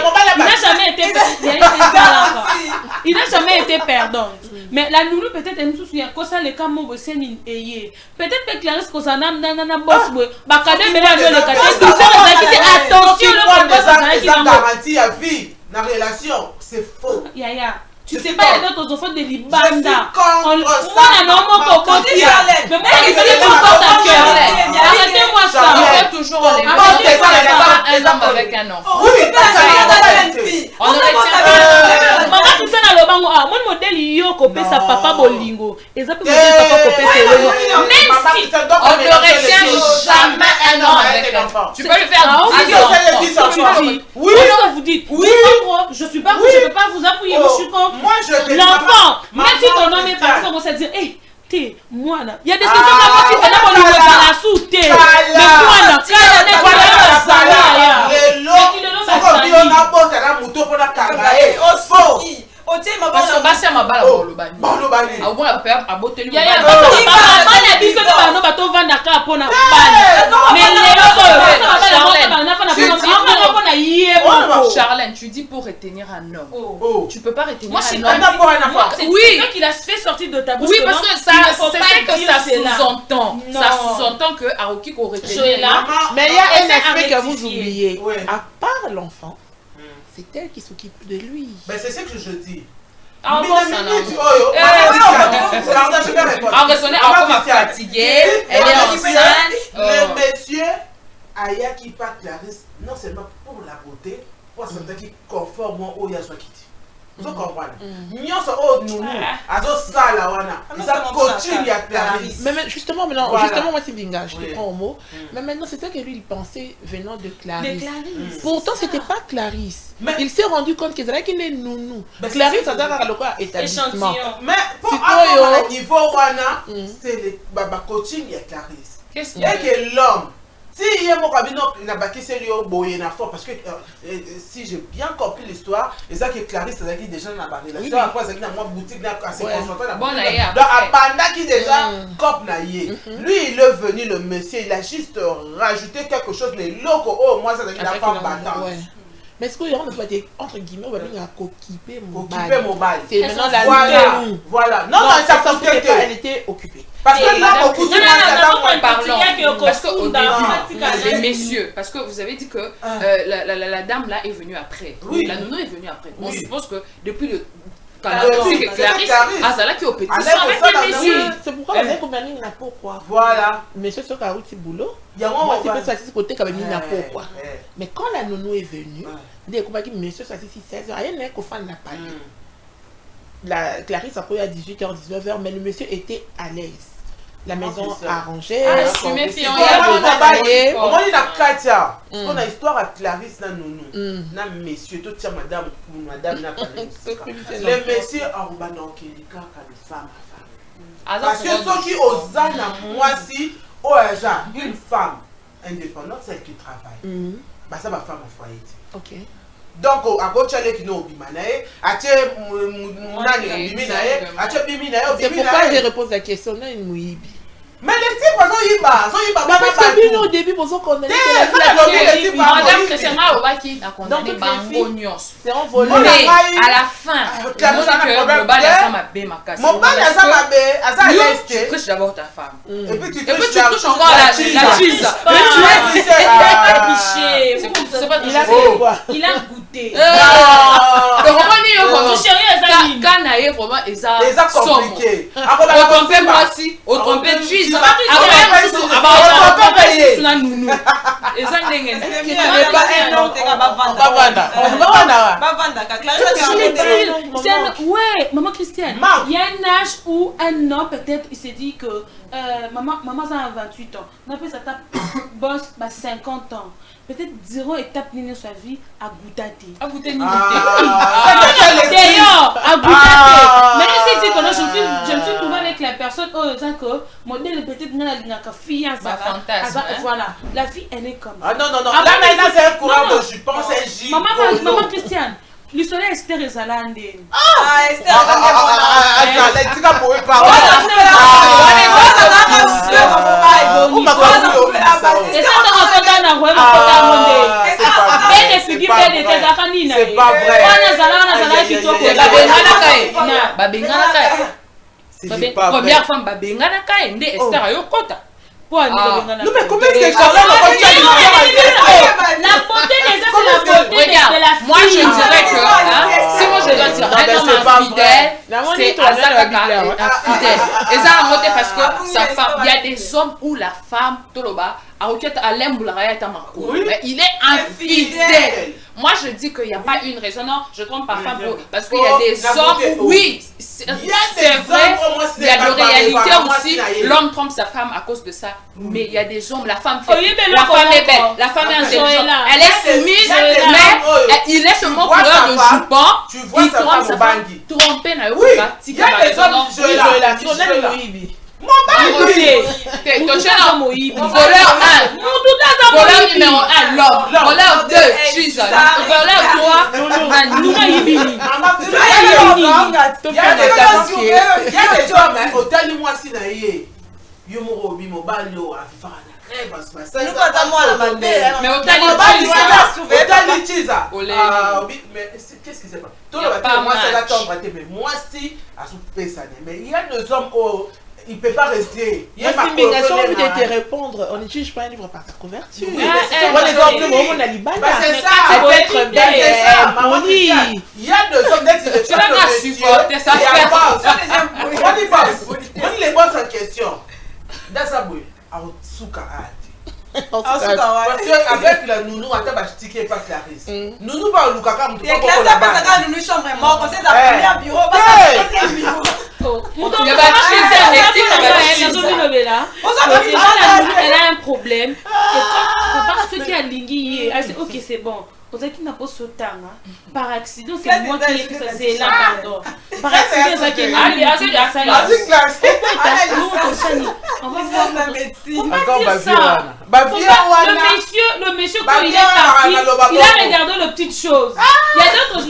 Il n'a jamais été perdante. Mais la nounou peut-être elle nous souvient que ça les cas mon bossé ni ayé. Peut-être que Clarisse que ça n'a boss boy. Bakade mais là le attention le boss ça qui garantie à vie. La relation, c'est faux. Yaya, tu sais pas, il y a d'autres enfants de Libanda. Je suis contre ça. Arrêtez-moi ça. On fait toujours un homme avec un enfant. Oui, on ne retient maman qui s'en a le bango. Ah, mon modèle yo copé sa papa bolingo. Et ça peut modèle papa copé c'est le même si on ne retient jamais un homme avec un enfant. Tu peux le faire 10 ans. Oui, ce que vous dites. Oui, je suis pas, je peux pas vous appuyer. Je suis contre. Moi, je l'enfant, même si ton homme est parti, on va se dire, hé, t'es, moi là. Il y a des questions là, si t'es là, on lui voit la sous, t'es. Mais moi là, quand on est voilà, parce que Bassia m'a balé au Lobani. Au moins, la peur a beauté. Il y a un bis que nous bateau vendre à pour na mais Charlène, tu dis pour retenir un homme. Tu peux pas retenir un homme. Oui, qu'il a fait sortir de ta bouche. Oui, parce que ça sous-entend. Ça sous-entend que Aoki qu'on retient. Mais il y a un aspect que vous oubliez. À part l'enfant, c'est elle qui s'occupe de lui. Ben c'est ce que je dis. En raisonner, on va fatiguer, elle est enceinte. Le monsieur Aya qui pas Clarisse, non seulement pour la beauté, pour ce qui conforme au Yaswakiti. Vous comprenez? Nyonso o nounou, azo sala wana. Ça continue à Clarisse. Mais justement maintenant, justement moi c'est Binga, je te prends au mot. Mais maintenant c'est ça que lui il pensait venant de Clarisse. Pourtant c'était pas Clarisse. Il s'est rendu compte qu'il avait qu'il est nounou. Clarisse ça doit avoir le quoi établissement. Mais pour avoir le niveau wana, c'est le baba coaching ya Clarisse. Qu'est-ce qu'il y a que l'homme si il y a mon cabinet, il n'a pas quitté le boyer na fort parce que si j'ai bien compris l'histoire, et ça que Clarisse a dit déjà n'a pas relation après ça qui n'a moi boutique n'a assez concentré bon donc pendant qu'il déjà cop na yé lui il est venu le monsieur il a juste rajouté quelque chose mais loco oh moi ça qui la femme battante. Mais est-ce qu'il y a entre guillemets, on va dire occuper mobile. C'est maintenant la nuit. Voilà. Non, ça elle était occupée. Parce que là, beaucoup de parlons. Parce qu'au début, les messieurs, parce que vous avez dit que la dame là est venue après. La nounou est venue après. On suppose que depuis le c'est que Clarisse azala qui au petit soin avec les messieurs. C'est pourquoi vous avez combien de n'a pourquoi. Voilà. Monsieur sur la route c'est boulot. Moi c'est pas ça c'est côté quand même n'a pourquoi. Mais quand la nounou est venue, il a compris que monsieur soit ici 16h, il n'est qu'au fan n'a pas. La Clarisse après à 18h 19h mais le monsieur était à l'aise. La maison arrangée, assumé fiant, on dit la Katia. On a histoire à Clarisse na nounou. Na monsieur tout tient madame n'a pas les messieurs en rubanant qui dit que les femmes à femme. Parce que ceux qui osent na moi si une femme indépendante c'est qui travaille. Bah ça va femme au foyer. OK. Donc à côté de qui nous bimanae, ache munani bimanae, ache bimanae, c'est pourquoi je repose la question là une mouibi. Mais les types sont parce que nous au début pour qu'on connaît madame Christiana Obaki a condamné bango nyos. C'est en volé à la fin. Mon bal a ça ma bé ma casse. Mon bal a ça ma bé, à ça tu touches d'abord ta femme. Et puis tu touches encore la cheese. Il a goûté. Le roman est vraiment quand naïe vraiment exact compliqué. Au trompé moi aussi, au trompé cheese. Ouais, maman Christiane, il y a un âge où un homme peut-être il s'est dit que maman ça a 28 ans, on appelle ça tape boss 50 ans. Peut-être zéro étape dans sa vie à goûter. À goûter à goûter. Mais je sais que je me suis trouvée avec la personne que modèle peut-être dans la fille voilà, la fille elle est comme ça. Ah non là maintenant c'est un courant de je pense un J. Maman Christiane. Le soleil Esther et Zalande. Esther Non mais comment est-ce que Charlotte la beauté déjà c'est la beauté de la fille. Moi je dirais que si moi je dois dire un homme infidèle, c'est Azakaka infidèle. Et ça a monté parce que sa femme, il y a des hommes où la femme Toloba il est infidèle. Moi je dis qu'il n'y a pas une raison, non, je trompe pas femme parce qu'il y a des hommes, oui, c'est vrai, il y a de réalité aussi, l'homme trompe sa femme à cause de ça, mais il y a des hommes, la femme fait, la femme est belle, la femme est intelligente, elle est soumise, mais il est seulement coureur de jupon, il trompe sa femme, tromper n'a oui, il y a des hommes, voleur 1, voleur numéro 1, l'homme, voleur 2, Jesus, voleur 3, nous il y a des hommes, hôtel moi si naïe, yo mo obi mo balio afifana crève parce nous pas moi la belle mais hôtel Chiza mais qu'est-ce qui s'est passé tout le matin moi c'est la tombe mais moi si à souper ça mais il y a des hommes il ne peut pas rester. Il y a une combinaison de te répondre. On ne juge pas un livre par sa couverture. C'est ça. Être bien. Il y a deux hommes d'être tu vas supporter ça. On y passe. On y les pose en question. Dans sa bouille, à Otsuka parce que avec la nounou, on a acheté pas Clarisse. Nounou va au Lukaka, on peut pas nounou chambre mort, comme c'est la première bureau, elle a un problème. Ce qui a lingui, ok c'est bon. On dirait qu'il n'a pas sauté. Par accident, c'est moi qui ai fait ça. C'est là, pardon. Par accident, c'est qui on va voir la médecine. Le monsieur, quand il est parti, il a regardé les petites choses. Il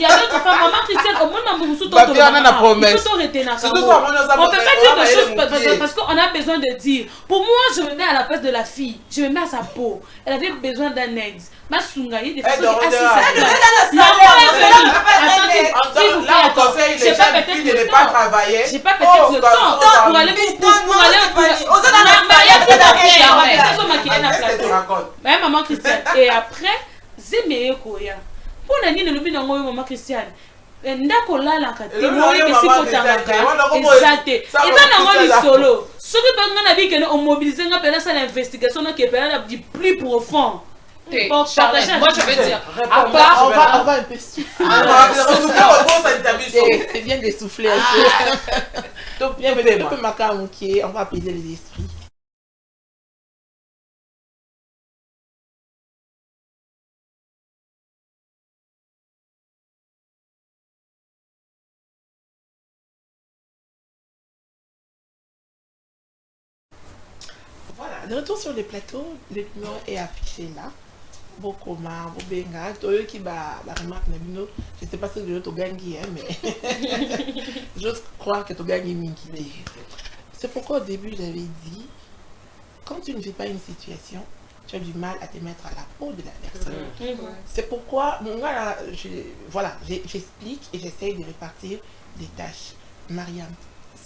y a d'autres femmes. Maman Christiane, au moins, on peut pas dire des choses parce qu'on a besoin de dire. Pour moi, je me mets à la place de la fille. Je me mets à sa peau. Elle avait besoin d'un aide. Ma sunga, il y a des personnes qui assistent à j'ai pas peut-être le temps. J'ai pas peut-être le temps pour aller pour maman Christiane. Et après, Zéméé Koya. Pour la nini le maman Christiane. ndako lalaka te moyeke sikotangaka eza te eza nango lisolo soki mpe nga na bikende omobilize nga mpena sala investigation noki mpena du plus profond. Charlène, moi je veux dire, à part, on va un peu souffler. C'est bien de souffler un peu. Bien, un peu macaronquier, on va apaiser les esprits. Voilà, de retour sur le plateau, le numéro est affiché là. Bokoma, Bobenga, Toyo qui va remarquer Nabino. Je ne sais pas si tu gagné, mais j'ose croire que tu gagnes Minki. C'est pourquoi au début j'avais dit, quand tu ne vis pas une situation, tu as du mal à te mettre à la peau de la personne. C'est pourquoi, voilà, j'explique et j'essaye de répartir des tâches. Mariam,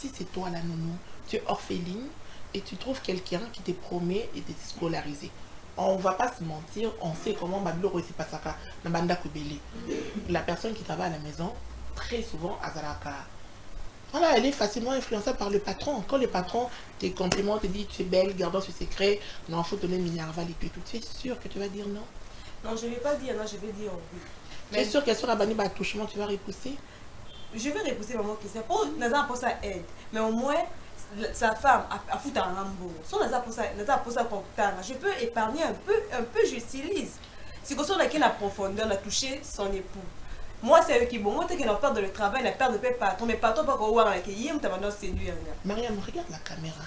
si c'est toi la nounou, tu es orpheline et tu trouves quelqu'un qui te promet de te scolariser. On ne va pas se mentir, on sait comment Babilo réussit pas ça. La personne qui travaille à la maison, très souvent, voilà, elle est facilement influençable par le patron. Quand le patron te complimente, te dit tu es belle, gardons ce secret, non, il faut donner Minerval et puis tout, tu es sûr que tu vas dire non? Non, je ne vais pas dire non, je vais dire oui. Tu es sûr qu'elle sera bannie par attouchement, tu vas repousser? Je vais repousser maman qui sait. Pour ça aide, mais au moins sa femme a foutu un rambo. Si on a pour ça je peux épargner un peu, j'utilise. C'est comme ça qu'on a la profondeur, on a touché son époux. Moi, c'est eux qui bon, moi, tu as peur de le travail, la peur de paix patron, mais patron pas qu'on voit avec qui tu vas séduire. Mariam, regarde la caméra.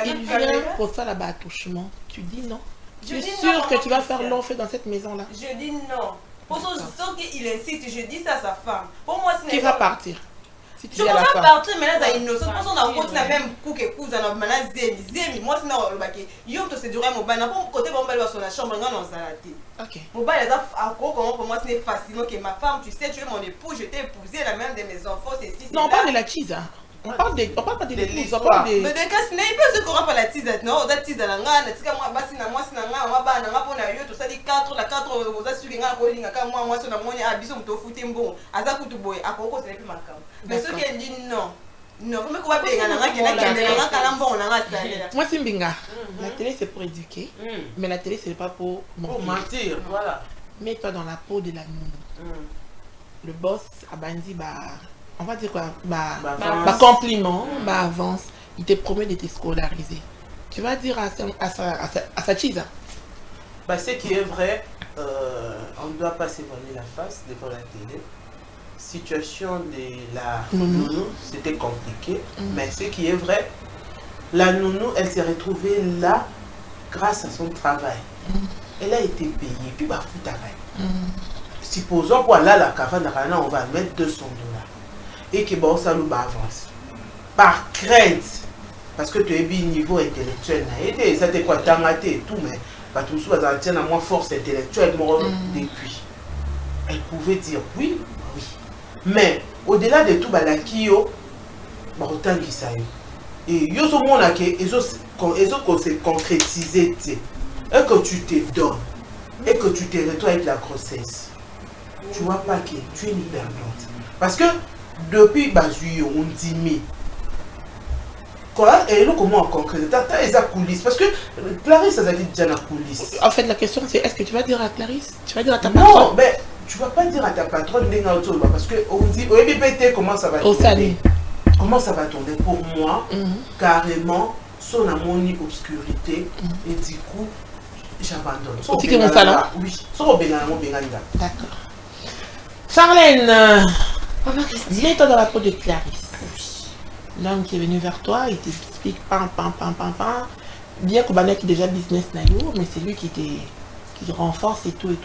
Il vient pour ça là-bas attouchement. Tu dis non. Tu es sûr que tu vas faire long feu dans cette maison-là? Je dis non. Pour ça qu'il insiste, je dis ça à sa femme. Pour moi, c'est qui va partir? Je ne peux pas partir, mais là, c'est innocent. Pour ça, on a continué la même coup que cousin, on a zemi. Moi, c'est non, yo, c'est du rêve, mon n'a pas côté, on va dans la chambre, on a salaté. Ok. Mon bail, comment pour moi, ce n'est facilement que ma femme, tu sais, tu es mon époux, je t'ai épousé, la mère de mes enfants, c'est si. Non, on parle de la cheese. On parle pas de l'épouse, on parle de... Mais de cas, ce n'est pas ce qu'on parle de la tease, non, la tease à la ngana, tu sais, moi, moi, c'est un moi, bah, n'a pas eu tout ça, les 4, la 4, vous avez suivi un rolling, à moi, c'est un moyen à bisou, to foutre bon, à ça, tout boy, à Coco, c'est plus ma cam. Mais ceux qui disent non, non, mais quoi, moi, c'est Mbinga. La télé, c'est pour éduquer, mais la télé, c'est pas pour mentir. Voilà. Mets-toi dans la peau de la nounou. Le boss a bandi, on va dire quoi, compliment, avance, il te promet de te scolariser. Tu vas dire à sa cheese. Ce qui est vrai, on ne doit pas s'évaluer la face devant la télé. Situation de la nounou, c'était compliqué, mais ce qui est vrai, la nounou, elle s'est retrouvée là grâce à son travail. Elle a été payée, puis supposons pour là, la cavane, on va mettre $200. Et que bon, ça nous avance. Par crainte, parce que tu es bien niveau intellectuel, ça t'est quoi, t'as et tout, mais tout ça, ça tient à moi force intellectuelle, depuis. Elle pouvait dire oui, oui. Mais au-delà de tout, la kio, autant qui ça y est. Et yo ce monde là qui qu'on s'est concrétisé, et que tu te donnes, et que tu te retrouves avec la grossesse, tu vois pas que tu es une perdante. Parce que depuis Bazuyo, on dit mais comment on concrète les coulisses parce que Clarisse a dit déjà la coulisse. En fait la question c'est est-ce que tu vas dire à Clarisse, tu vas dire à ta patronne? Non, mais tu vas pas dire à ta patronne parce que on dit comment ça va tourner. Comment ça va tourner pour moi carrément son ammonie obscurité et du coup j'abandonne. C'est mon salon? Oui, d'accord. Charlène, mets-toi dans la peau de Clarisse. L'homme qui est venu vers toi, il t'explique pam. Bien que Banek est déjà business naïo, mais c'est lui qui renforce et tout.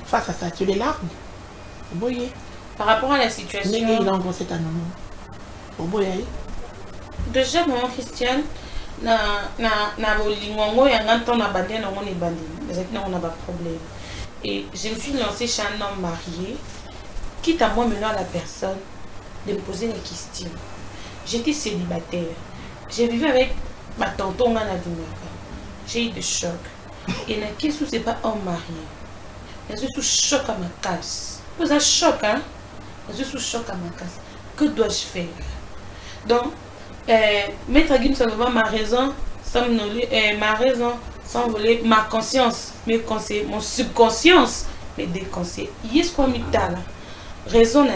Face à ça, tu les larmes. Boyé. Par rapport à la situation. Il a engrossé ta maman. Boyé. Déjà, maman Christiane, na bolingongo ya nganto na bandé na ngone bandé. Exactement, on a pas de problème. Et je me suis lancée chez un homme marié. Quitte à moi maintenant à la personne de me poser des questions. J'étais célibataire. J'ai vécu avec ma tonton Ngana Dunaka. J'ai eu des chocs. Et la question, c'est pas un marié. Il y a sous choc à ma casse. Vous avez choc, hein? Je suis sous choc à ma casse. Que dois-je faire? Donc, Maître Guim Salova, ma raison sans voler, ma conscience, mes conseils, mon subconscience, mes déconseils. Yes, quoi, mitala. Raison,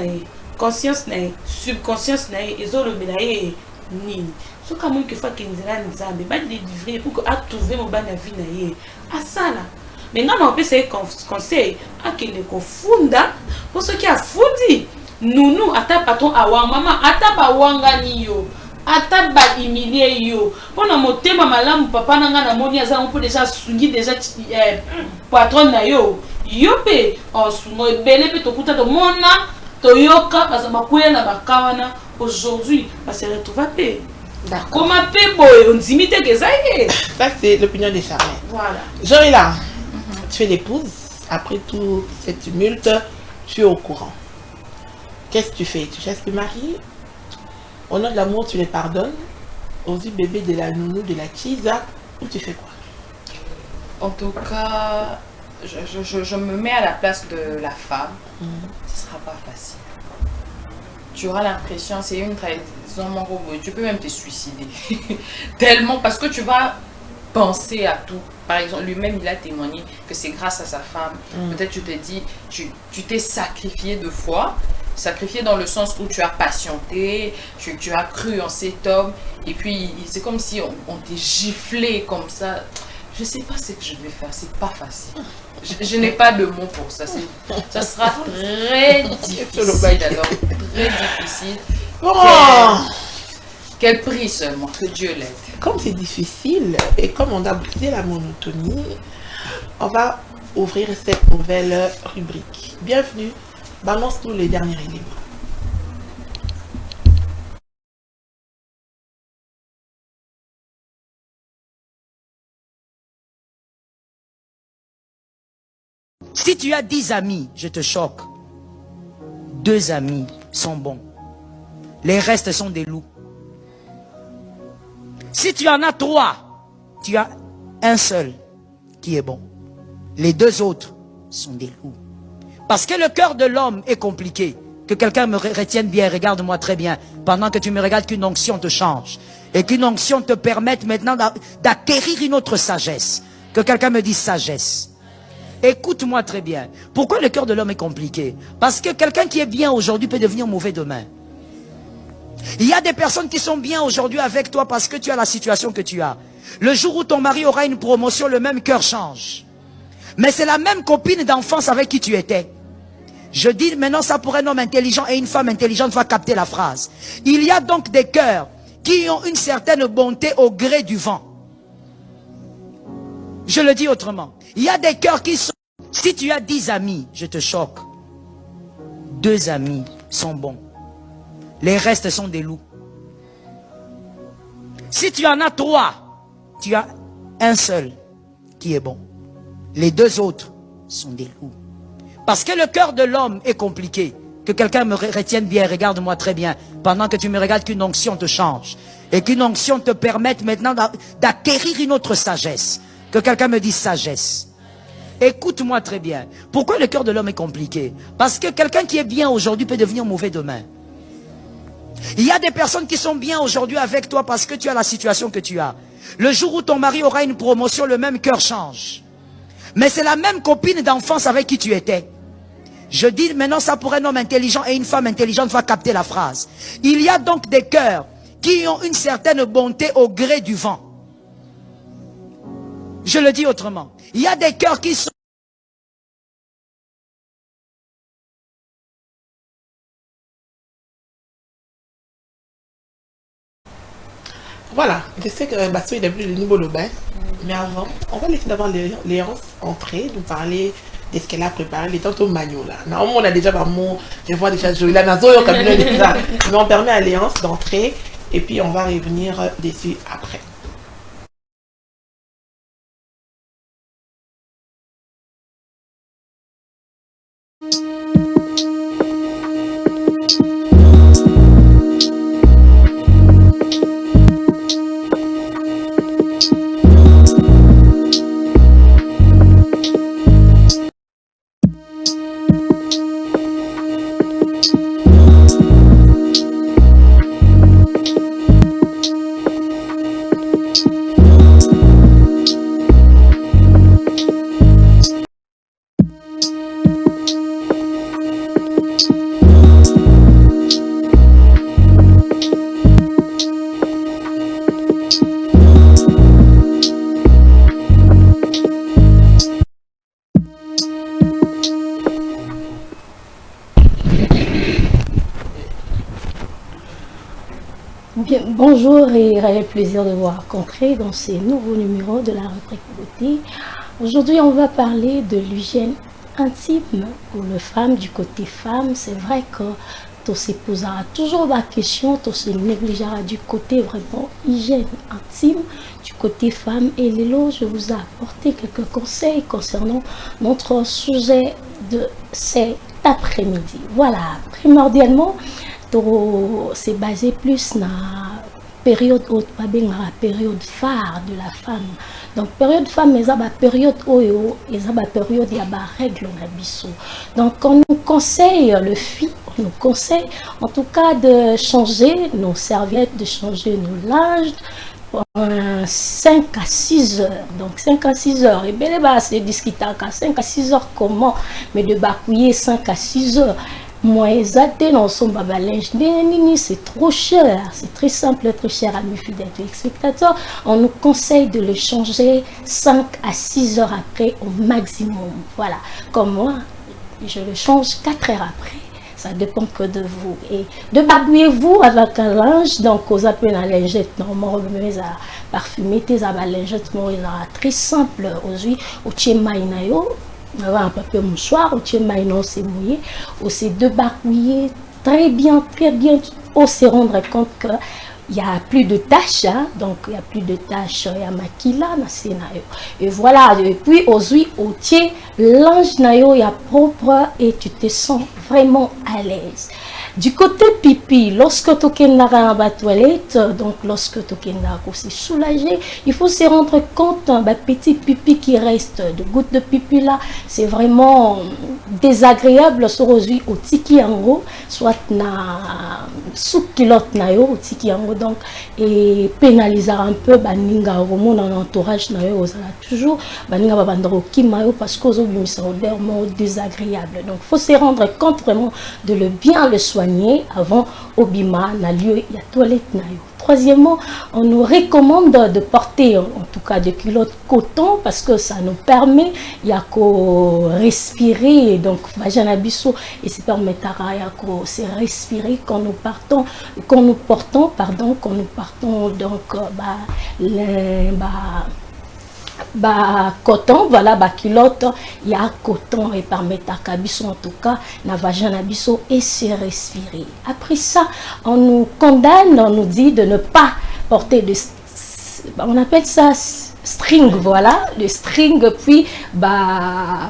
conscience, subconscience, et zo le bélaye, ni. Ce que moi qui fait qu'il y a un examen, bah délivrer pour que a trouvé mon ban à vie naïe. À ça là. Maintenant, on peut essayer conseil à qu'il est confunda pour ceux qui a foudi. Nous, ata patron awa maman, ata ba wanga ni yo. Ata ba humilier yo. Pendant mon thème malam papa nanga na moni aza on peut déjà sungi déjà patron na yo. Yo pe en sungo belé pe to kuta to mona to yoka parce makuya na bakawana aujourd'hui va se retrouver paix. D'accord. Comment paix boy on dimite que ça y est. Ça c'est l'opinion des Charmaine. Voilà. Joëlla, tu es l'épouse. Après tout cette tumulte, tu es au courant. Qu'est-ce que tu fais? Tu chasses le mari? Au nom de l'amour, tu les pardonnes? Aux yeux bébé de la nounou, de la chisa, ou tu fais quoi? En tout cas, je me mets à la place de la femme. Ce ne sera pas facile. Tu auras l'impression, c'est une trahison, mon robot. Tu peux même te suicider. Tellement, parce que tu vas penser à tout. Par exemple, lui-même, il a témoigné que c'est grâce à sa femme. Peut-être tu te dis, tu t'es sacrifié 2 fois. Sacrifié dans le sens où tu as patienté, tu as cru en cet homme. Et puis, c'est comme si on t'est giflé comme ça. Je ne sais pas ce que je vais faire, c'est pas facile. Je n'ai pas de mots pour ça. Ça sera très difficile alors. Très difficile. Quel prix seulement, que Dieu l'aide. Comme c'est difficile et comme on a brisé la monotonie, on va ouvrir cette nouvelle rubrique. Bienvenue, balance-nous les derniers éléments. Si tu as 10 amis, je te choque. 2 amis sont bons. Les restes sont des loups. Si tu en as 3, tu as un seul qui est bon. Les 2 autres sont des loups. Parce que le cœur de l'homme est compliqué. Que quelqu'un me retienne bien, regarde-moi très bien. Pendant que tu me regardes, qu'une onction te change. Et qu'une onction te permette maintenant d'acquérir une autre sagesse. Que quelqu'un me dise sagesse. Écoute-moi très bien. Pourquoi le cœur de l'homme est compliqué? Parce que quelqu'un qui est bien aujourd'hui peut devenir mauvais demain. Il y a des personnes qui sont bien aujourd'hui avec toi parce que tu as la situation que tu as. Le jour où ton mari aura une promotion, le même cœur change. Mais c'est la même copine d'enfance avec qui tu étais. Je dis maintenant ça pour un homme intelligent et une femme intelligente va capter la phrase. Il y a donc des cœurs qui ont une certaine bonté au gré du vent. Je le dis autrement. Il y a des cœurs qui sont... Si tu as 10 amis, je te choque. 2 amis sont bons. Les restes sont des loups. Si tu en as 3, tu as un seul qui est bon. Les 2 autres sont des loups. Parce que le cœur de l'homme est compliqué. Que quelqu'un me retienne bien, regarde-moi très bien. Pendant que tu me regardes, qu'une onction te change. Et qu'une onction te permette maintenant d'acquérir une autre sagesse. Que quelqu'un me dise sagesse. Écoute-moi très bien. Pourquoi le cœur de l'homme est compliqué? Parce que quelqu'un qui est bien aujourd'hui peut devenir mauvais demain. Il y a des personnes qui sont bien aujourd'hui avec toi parce que tu as la situation que tu as. Le jour où ton mari aura une promotion, le même cœur change. Mais c'est la même copine d'enfance avec qui tu étais. Je dis maintenant ça pour un homme intelligent et une femme intelligente va capter la phrase. Il y a donc des cœurs qui ont une certaine bonté au gré du vent. Je le dis autrement. Il y a des cœurs qui sont... Voilà, je sais que Basso il a vu le nouveau Lobin, mais avant, on va laisser d'abord Léance entrer, nous parler de ce qu'elle a préparé, les tantôt magno là. Normalement, on a déjà par mot, je vois déjà Joëlla Nazo, mais on permet à Léance d'entrer et puis on va revenir dessus après. Bien, bonjour et réel plaisir de vous rencontrer dans ces nouveaux numéros de la rubrique beauté. Aujourd'hui, on va parler de l'hygiène intime pour les femmes. Du côté femme, c'est vrai que tu se posera toujours la question, tu se négligera du côté vraiment hygiène intime du côté femme. Et Lélo, je vous ai apporté quelques conseils concernant notre sujet de cet après-midi. Voilà, primordialement, c'est basé plus na période haute, pas bien la période phare de la femme. Donc période femme, mais la période oyo, et la période il y a des règles on a biso. Donc on nous conseille le filles, on nous conseille en tout cas de changer nos serviettes, de changer nos linges. 5 à 6 heures, donc 5 à 6 heures, et bien les bas c'est discuter à 5 à 6 heures comment, mais de bacouiller 5 à 6 heures. Moi, dans son babalinge, c'est trop cher, c'est très simple, très cher à mes fidèles spectateurs. On nous conseille de le changer 5 à 6 heures après au maximum. Voilà, comme moi, je le change 4 heures après. Ça dépend que de vous. Et de babouillez-vous avec un linge, donc aux appels à la lingette normale, mais à parfumer tes lingettes, très simple aujourd'hui, au tchemaïnayo. Un papier mouchoir, au maïnon c'est mouillé, aussi de barbouiller très bien, on se rendre compte que il y a plus de taches, hein? Donc il y a plus de taches, il y a maquilla, et voilà, et puis aujourd'hui, au pied, linge nayo, il y a propre et tu te sens vraiment à l'aise. Du côté pipi, lorsque tu es dans la toilette, donc lorsque tu es aussi soulagé, il faut se rendre compte, petit pipi qui reste, de gouttes de pipi là, c'est vraiment désagréable sur aujourd'hui au tiki yango, soit na sous kilote na yo au tiki yango, donc et pénaliser un peu baninga homo dans l'entourage na yo, toujours baninga babandro kimayo parce que aux bimisa odeur désagréable. Donc faut se rendre compte vraiment de le bien le soigner avant Obima, na lieu, il y a toilette naïo. Troisièmement, on nous recommande de porter en tout cas des culottes coton parce que ça nous permet, il y a qu'à respirer, donc vagin biso et ça permettra de se respirer quand nous portons donc coton, voilà, culotte, il y a coton et permettre à cabisso en tout cas, na vagin abisso et se respirer. Après ça, on nous condamne, on nous dit de ne pas porter de, on appelle ça string, voilà, le string, puis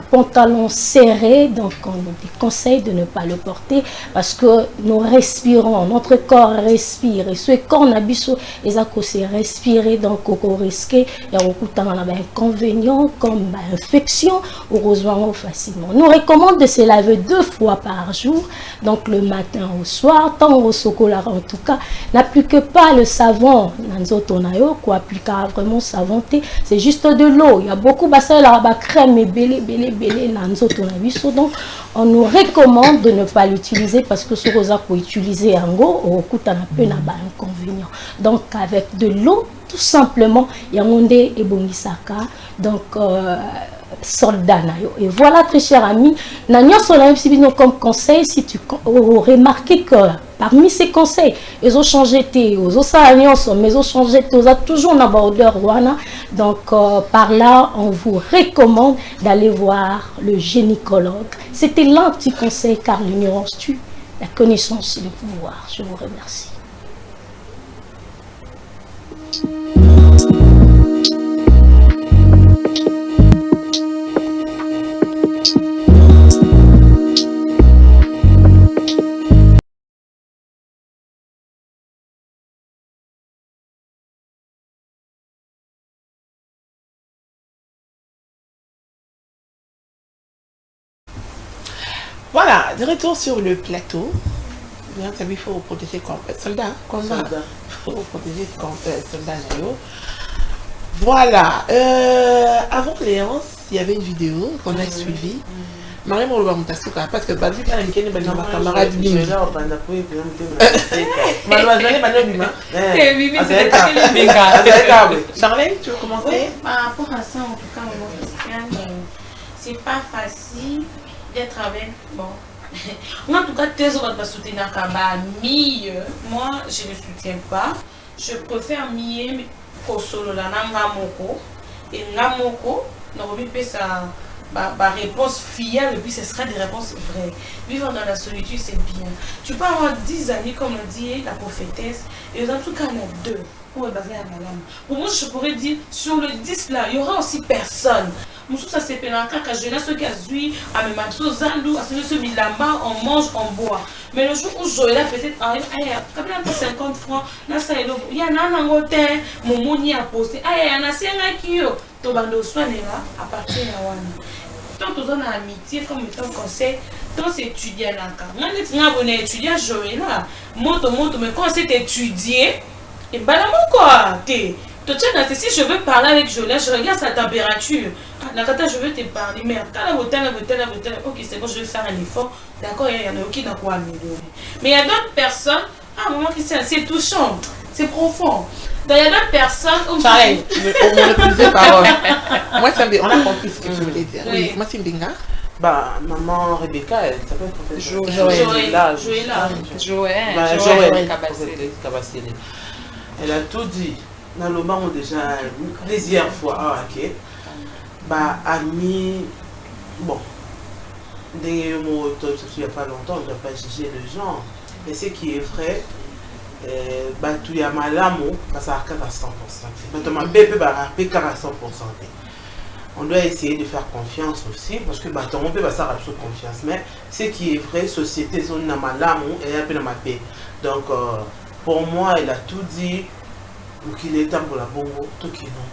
pantalon serré, donc on nous conseille de ne pas le porter parce que nous respirons, notre corps respire et ce qu'on a biso et ça c'est respirer, donc on risque il y a beaucoup de inconvénients comme infection ou rejoindre facilement. Nous recommande de se laver 2 fois par jour, donc le matin au soir, tant au chocolat en tout cas, n'appliquez pas le savon, qu'on applique vraiment savonté. C'est juste de l'eau. Il y a beaucoup de crème et belé, donc on nous recommande de ne pas l'utiliser parce que ce que vous utiliser en gros, au coup un peu inconvénient. Donc avec de l'eau, tout simplement, il y a un et bongisaka, donc soldat. Et voilà, très cher ami, comme conseil, si tu remarques que parmi ces conseils, ils ont changé tes, ils ont alliance, mais ils ont changé tes, ils ont toujours une odeur rouana. Donc par là, on vous recommande d'aller voir le gynécologue. C'était l'un petit conseil car l'ignorance tue, la connaissance c'est le pouvoir. Je vous remercie. Voilà, de retour sur le plateau. Bien, ça il faut protéger soldat. Il faut protéger soldat. Voilà. Avant Léance, il y avait une vidéo qu'on a suivie. Marie Mourouba Moutasuka, parce que Babi quand même est ma camarade Bimi. Charlène, tu veux commencer? Par rapport à ça, en tout cas, c'est pas facile d'être avec En tout cas, tes autres va soutenir Kaba. Moi, je ne soutiens pas. Je préfère mieux qu'au solo la Namoko. Et Namoko, ça. Réponse fiable et puis ce sera des réponses vraies. Vivre dans la solitude, c'est bien. Tu peux avoir 10 amis, comme le dit la prophétesse, et en tout cas, il y en a 2. Pour moi, je pourrais dire, sur le 10 là, il y aura aussi personne. Moi, ça c'est pénal, quand je n'ai ce cas, à mes matchs, Zandou, à ce bilamba, on mange, on boit. Mais le jour où Joël peut-être, quand il a 50 francs, il y en a un hôtel, mon moni a posté, il y en a 5 qui ont, à partir de là. Tant que dans l'amitié, comme étant conseil, tant c'est étudier là. Moi, je suis étudiant Joël là, monte, mais quand c'est étudié, et ben là, quoi, si je veux parler avec Joël, je regarde sa température. Je veux te parler, mais ok, c'est bon, je vais faire un effort. D'accord, il y en a qui n'a quoi améliorer. Mais il y a d'autres personnes, à un moment qui c'est touchant, c'est profond. Donc, il y a d'autres personnes. Pareil, on ne plus de parole. Moi, on a compris ce que je voulais dire. Oui. Moi, c'est Mbinga. Bah, maman Rebecca, elle s'appelle professeur. Joël Kabasele. Elle a tout dit. Dans le banc, déjà plusieurs fois. Ah, ok. Bah, ami, bon. Dès que moi, il n'y a pas longtemps, on ne doit pas juger les gens. Mais ce qui est vrai, bah, tout y a mal à moi, parce que ça a 100%. Maintenant, ma bébé va rappeler 100%. On doit essayer de faire confiance aussi, parce que bah, on peut pas faire confiance. Mais ce qui est vrai, société, zone n'a mal à moi, elle a peu de ma paix. Donc, pour moi, elle a tout dit. Qu'il est temps pour la bongo, tout qui est non,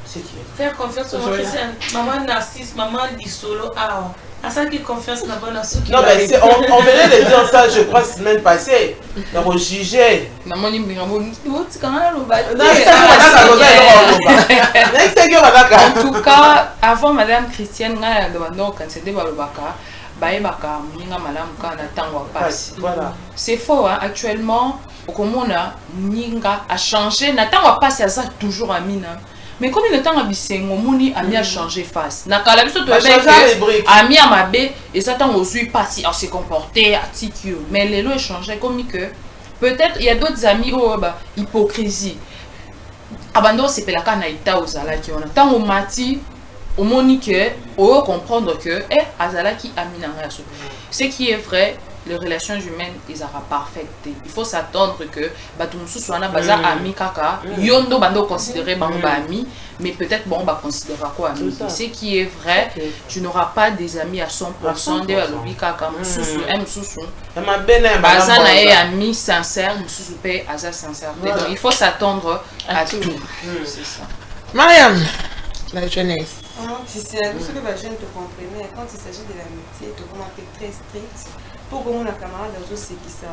c'est qui est. Faire confiance au chrétien, maman narcisse, maman disolo, à ça qui confiance dans la bonne associe. Non, mais on venait de dire ça, je crois, semaine passée. On jugeait. Maman dit, mais en tout cas, avant Madame Christiane, c'est faux, hein? Actuellement, Ninga a changé. Nathan va passer à ça toujours à Mina. Mais comme le temps a bissé, Momoni a mis à changer face. Nakala biso to a mis à Mabé et ça tant aux pas si à se comporter à TQ. Mais les lois changé comme que peut-être il y a d'autres amis oh bah hypocrisie. Abando c'est pe la kanaïta aux ala qui on a tant au mati au monique au comprendre que azala qui a mis dans ce qui est vrai. Les relations humaines, ils sont parfaites. Il faut s'attendre que Batumusu soit un bazar ami kaka. Yondo bando considéré bando ami, mais peut-être bon va considérer quoi ami. Ce qui est vrai, tu n'auras pas des amis à 100% de alobi kaka mususu mususu. Bazar na est ami sincère, mususu paye azar sincère. Donc il faut s'attendre à tout. C'est ça. Mariam, la jeunesse. Si c'est la chose que la jeune te comprenait, quand il s'agit de l'amitié, tu commences à être très strict. Pour que mon camarade a aussi qui ça,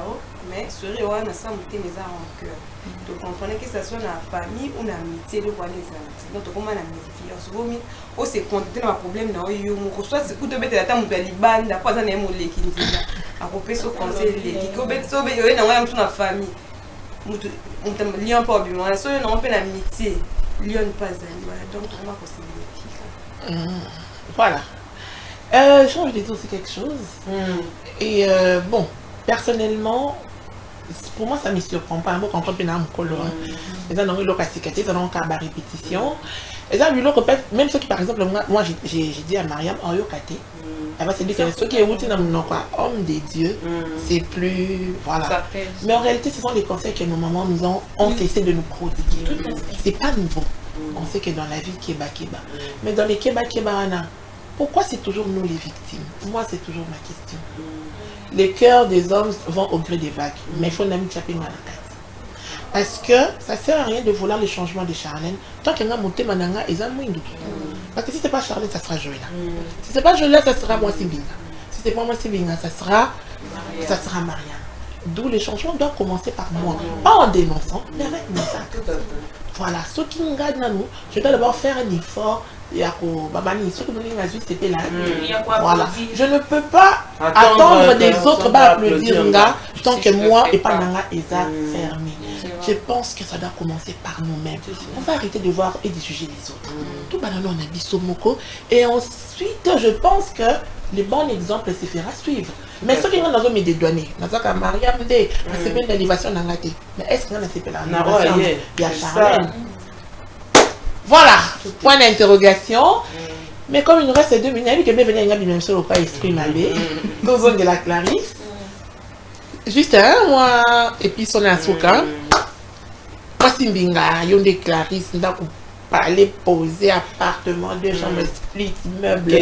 mais serait on a ça monter mes armes en cœur. Tu comprenez que ça soit dans la famille ou dans l'amitié, le voir les amitiés. Donc comment la méfier, on se voit on s'est contenté dans un problème dans yo mon reçoit c'est pour te mettre la table de Liban, d'après ça n'est mon lait qui dit à couper ce conseil qui obéit sauver yo dans la famille. On te lien pas bien, on a ça on peut l'amitié, lien pas voilà donc on va conseiller. Voilà. J'ai envie de dire aussi quelque chose. Et bon, personnellement, pour moi, ça ne me surprend pas. Moi, quand on a un color, ils ont eu leur cicatrice, ils ont eu une répétition. Ils ont eu leur même ceux qui, par exemple, moi, j'ai dit à Mariam, en yokaté, elle va se dire que ceux qui est dans mon homme des dieux, c'est plus. Voilà. Mais en réalité, ce sont les conseils que nos mamans nous ont cessé de nous prodiguer. C'est pas nouveau. On sait que dans la vie, Kéba. Mais dans les Kéba, pourquoi c'est toujours nous les victimes? Moi, c'est toujours ma question. Les cœurs des hommes vont au gré des vagues, mais il faut n'aime taper mal à la tête. Parce que ça ne sert à rien de vouloir le changement de Charlène tant qu'il y a un monté mananga et un moins. Parce que si ce n'est pas Charlène, ça sera Joël. Si ce n'est pas Joël, ça sera moi Sibinga. Si ce n'est pas moi Sibinga, ça sera Mariam. D'où les changements doivent commencer par moi. Pas en dénonçant, mais avec mes actes. Voilà, ceux qui nous regardent dans nous, je dois d'abord faire un effort. Voilà. Je ne peux pas attendre des autres pour applaudir tant que moi et pas Nanga Eza fermé. Je pense que ça doit commencer par nous-mêmes. On va arrêter de voir et de juger les autres. Tout banano on a dit Somoko. Et ensuite, je pense que le bon exemple se fera suivre. Mais ce qui est dans les dédouanés, dans le cas Mariam, c'est pas une élévation dans la tête. Mais est-ce qu'on a fait la élévation? Il y a Charlène. Voilà, point d'interrogation. Mais comme il nous reste 2 minutes, il y a bien même sur le pas esprit malé. Nous sommes de la Clarisse. Juste un mois, et puis son asuka. Moi, si Mbinga, il y a des Clarisse, nous avons parlé, poser appartement, 2 chambres, split, meubles.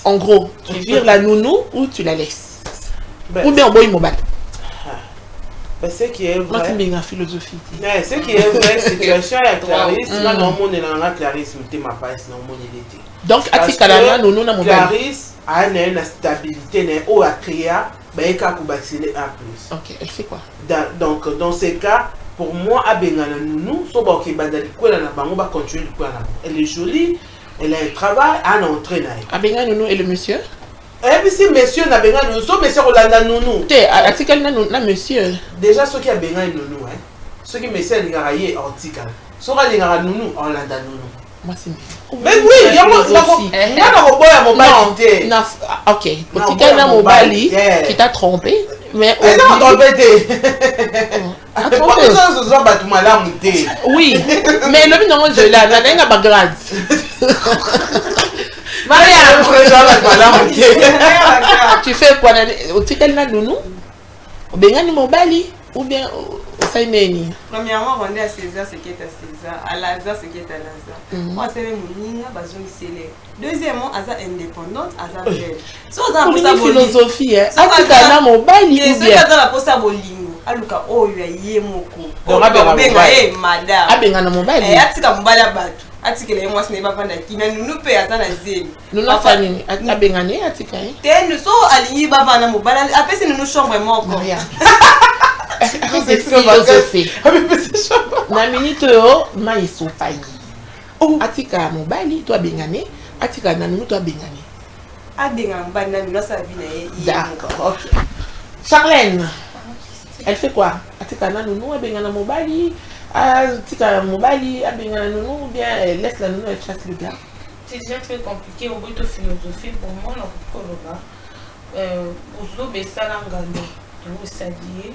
En gros, tu vires la nounou ou tu la laisses. Ou bien on boit une batte. Ce qui est vrai. Moi, c'est une philosophie. Ce qui est vrai, situation est Clarisse. Là, non, on est dans la Clarisse, mais ma paille, sinon, on est l'été. Donc, à ce cas-là, nous avons Clarisse a une stabilité, ou à créer, ben, il y a un plus. Ok, elle fait quoi? Donc, dans ces cas, pour moi, nous sommes continuer. Elle est jolie, elle a un travail, elle a un entraînement. Nounou et le monsieur? Et puis si monsieur n'a pas nous sommes monsieur Rolanda Nounou. Monsieur. Déjà ceux qui a besoin Nounou, hein. Ceux qui monsieur les garaillés antique. Ceux qui les garaillés Nounou, Rolanda Nounou. Moi c'est. Mais oui, il y a mon bali. Ok. Petit gars dans mon bali qui t'a trompé. Mais non, trompé. Oui, mais le nom de là, n'a rien à bagrade. Tu fais quoi? Tu fais quoi? Nounou? Ou bien mon bali? Ou bien ça y est? Premièrement, on est à César, ce qui est à César, à Lazare, ce qui est à Lazare. Moi, c'est même mon deuxièmement, elle est indépendante, elle est belle. C'est une philosophie. Ah, mon bali. Et ce qui est dans la poste à Bolingo, aluka oh yé moko. Donc madame. Abengana mon bali. Et atika mbali abatu. Atika le moi ce n'est pas pendant qui mais nous paye à la zemi. Nous la famille abengane atika. Te nous so aligné bavana mo bala après c'est nous chambre moi encore. C'est philosophie. Na minute o maiso payi. Atika mon bali toi bengane, atika na nous toi bengane. Abengana mbali na nous sa vie na. D'accord. OK. Charlène. Elle fait quoi? Atika na nounou abengana mon bali. Atika mon bali abengana nounou ou bien elle laisse la nounou elle chasse le gars. C'est déjà très compliqué au bout de philosophie pour moi non pourquoi ozo besala ngando to sadie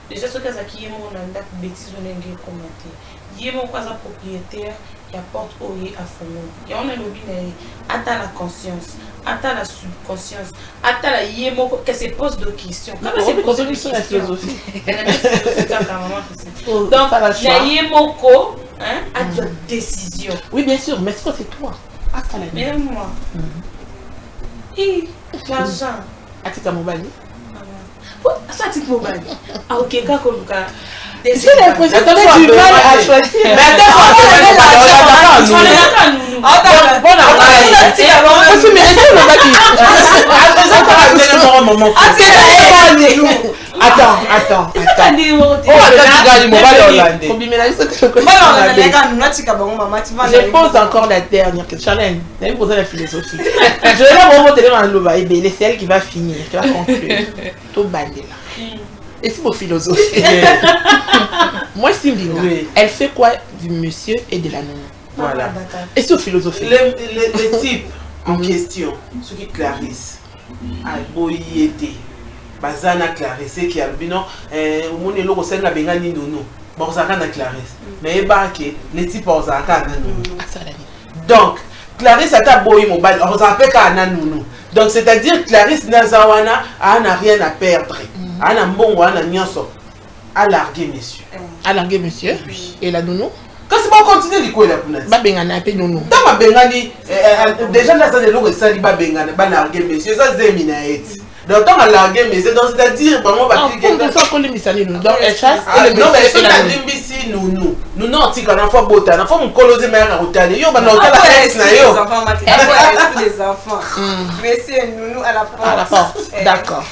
déjà ce cas qui est mon anda bêtise on ngi commenter yemo kwa za propriétaire qui apporte oye à fond et on a le bien atteint la conscience atteint la subconscience atteint la yemo que se pose de questions comme c'est posé sur la philosophie donc la yemo ko hein à ta décision oui bien sûr mais c'est toi même moi et l'argent atika mobali ça tu peux mal ah ok quand koluka j'ai l'impression que tu as du mal à choisir mais je pose encore la dernière question. Charlène, tu as posé la philosophie. Je vais vraiment te dire c'est elle qui va finir, qui va conclure. Tout bandé là. Et c'est pour philosophie. Moi, Simbinga, elle fait quoi du monsieur et de la nounou? Voilà. Et c'est philosophie. Les types en question, ceux qui Clarisse, Alboyété, Bazana Clarisse, qui a le bilan, au monde est là, c'est la bengani nounou. Bon, ça a Clarisse. Mais les types ont ça donc, Clarisse a boy mobile, on s'appelle qu'à nounou. Donc, c'est-à-dire Clarisse Nazawana n'a rien à perdre. Elle a un bon ou à larguer monsieur. À larguer monsieur. Et la nounou? Quand c'est bon continuer de quoi la punaise? Ba bengana pe nounou. Dans ma bengani, déjà là ça de l'eau et ça dit ba bengana, ba larguer monsieur, ça c'est minaet. Donc on a largué monsieur, donc c'est-à-dire vraiment ba cliquer. Donc ça colle misani nounou. Donc elle chasse et le non mais c'est la dimbisi nounou. Nous non tika na fois bota, na fois mon coloser mère à hôtel. Yo ba na hôtel la ex na yo. Les enfants. Monsieur nounou à la porte. À la porte. D'accord.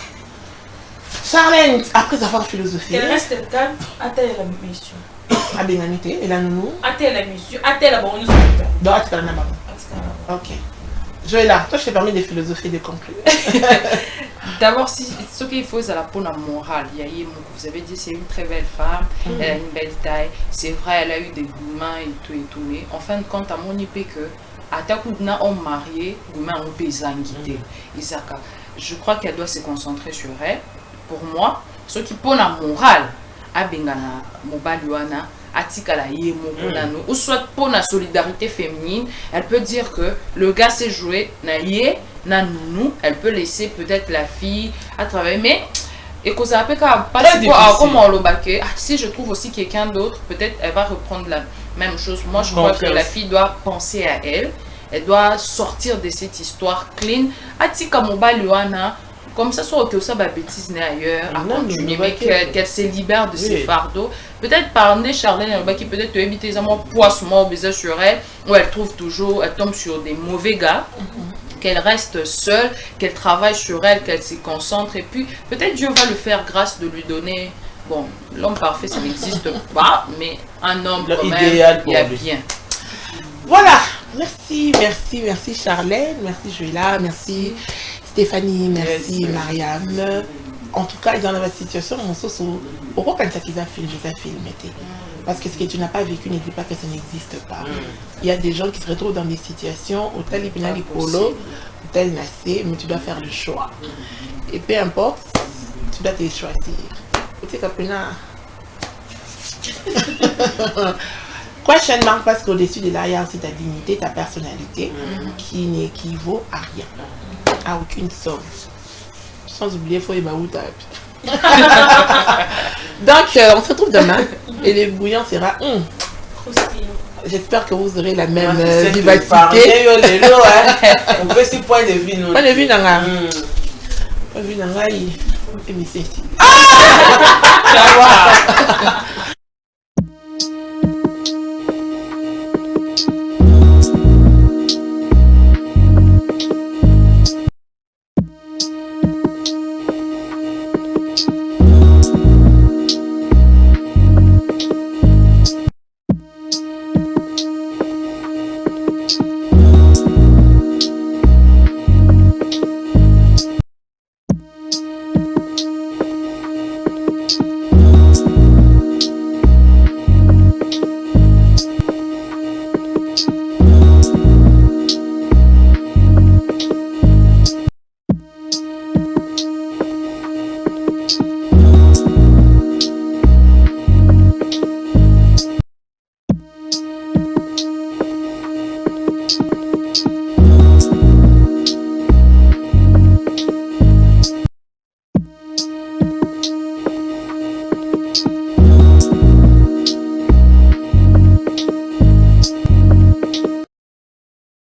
Charlène, après avoir philosophie. Elle reste calme, attends la mission. À Bénanité, et la nounou. Attends la mission, attends la bonne. Donc, attends la maman. Ok. Je vais là. Toi, je t'ai permis de philosophier, de conclure. D'abord, ce qu'il faut, c'est la peau morale. Vous avez dit, c'est une très belle femme, elle a une belle taille. C'est vrai, elle a eu des gourmands et tout et tout. Mais en fin de compte, à mon IP, que à ta coup, on marié, gourmands ont pesé en guidé. je crois qu'elle doit se concentrer sur elle. Pour moi, ce qui pour la morale, à Bengana, Mobaliwana, Atikala Ye, Mokonano, ou soit pour la solidarité féminine, elle peut dire que le gars s'est joué, na Ye, na Nounou, elle peut laisser peut-être la fille à travailler, mais. Et que ça peut pas comme on le si je trouve aussi quelqu'un d'autre, peut-être elle va reprendre la même chose. Moi, je crois que la fille doit penser à elle. Elle doit sortir de cette histoire clean. Atika Mobaliwana, comme ça, soit que ça va bêtise ailleurs, à continuer, mais qu'elle se libère de ses fardeaux. Peut-être par Charlène, qui peut-être éviter les amours poissons baiser sur elle, où elle trouve toujours, elle tombe sur des mauvais gars. Qu'elle reste seule, qu'elle travaille sur elle, qu'elle se concentre. Et puis, peut-être Dieu va le faire grâce de lui donner... Bon, l'homme parfait, ça n'existe pas, mais un homme quand même, il y a bien. Voilà, merci Charlène, merci Joëlla, merci Stéphanie, merci Mariam. En tout cas, dans la situation, on se sent au quand ils ont filmé. Parce que ce que tu n'as pas vécu ne dit pas que ça n'existe pas. Il y a des gens qui se retrouvent dans des situations où tel est polo, ou tel nassé, mais tu dois faire le choix. Et peu importe, tu dois te choisir. Question mark parce qu'au-dessus de là, il y a aussi ta dignité, ta personnalité qui n'équivaut à rien, à aucune somme. Sans oublier, il faut y avoir. Donc, on se retrouve demain et le bouillon sera. J'espère que vous aurez la même vivacité. On peut aussi point de vue. Point de vue dans la. Point de vue dans la.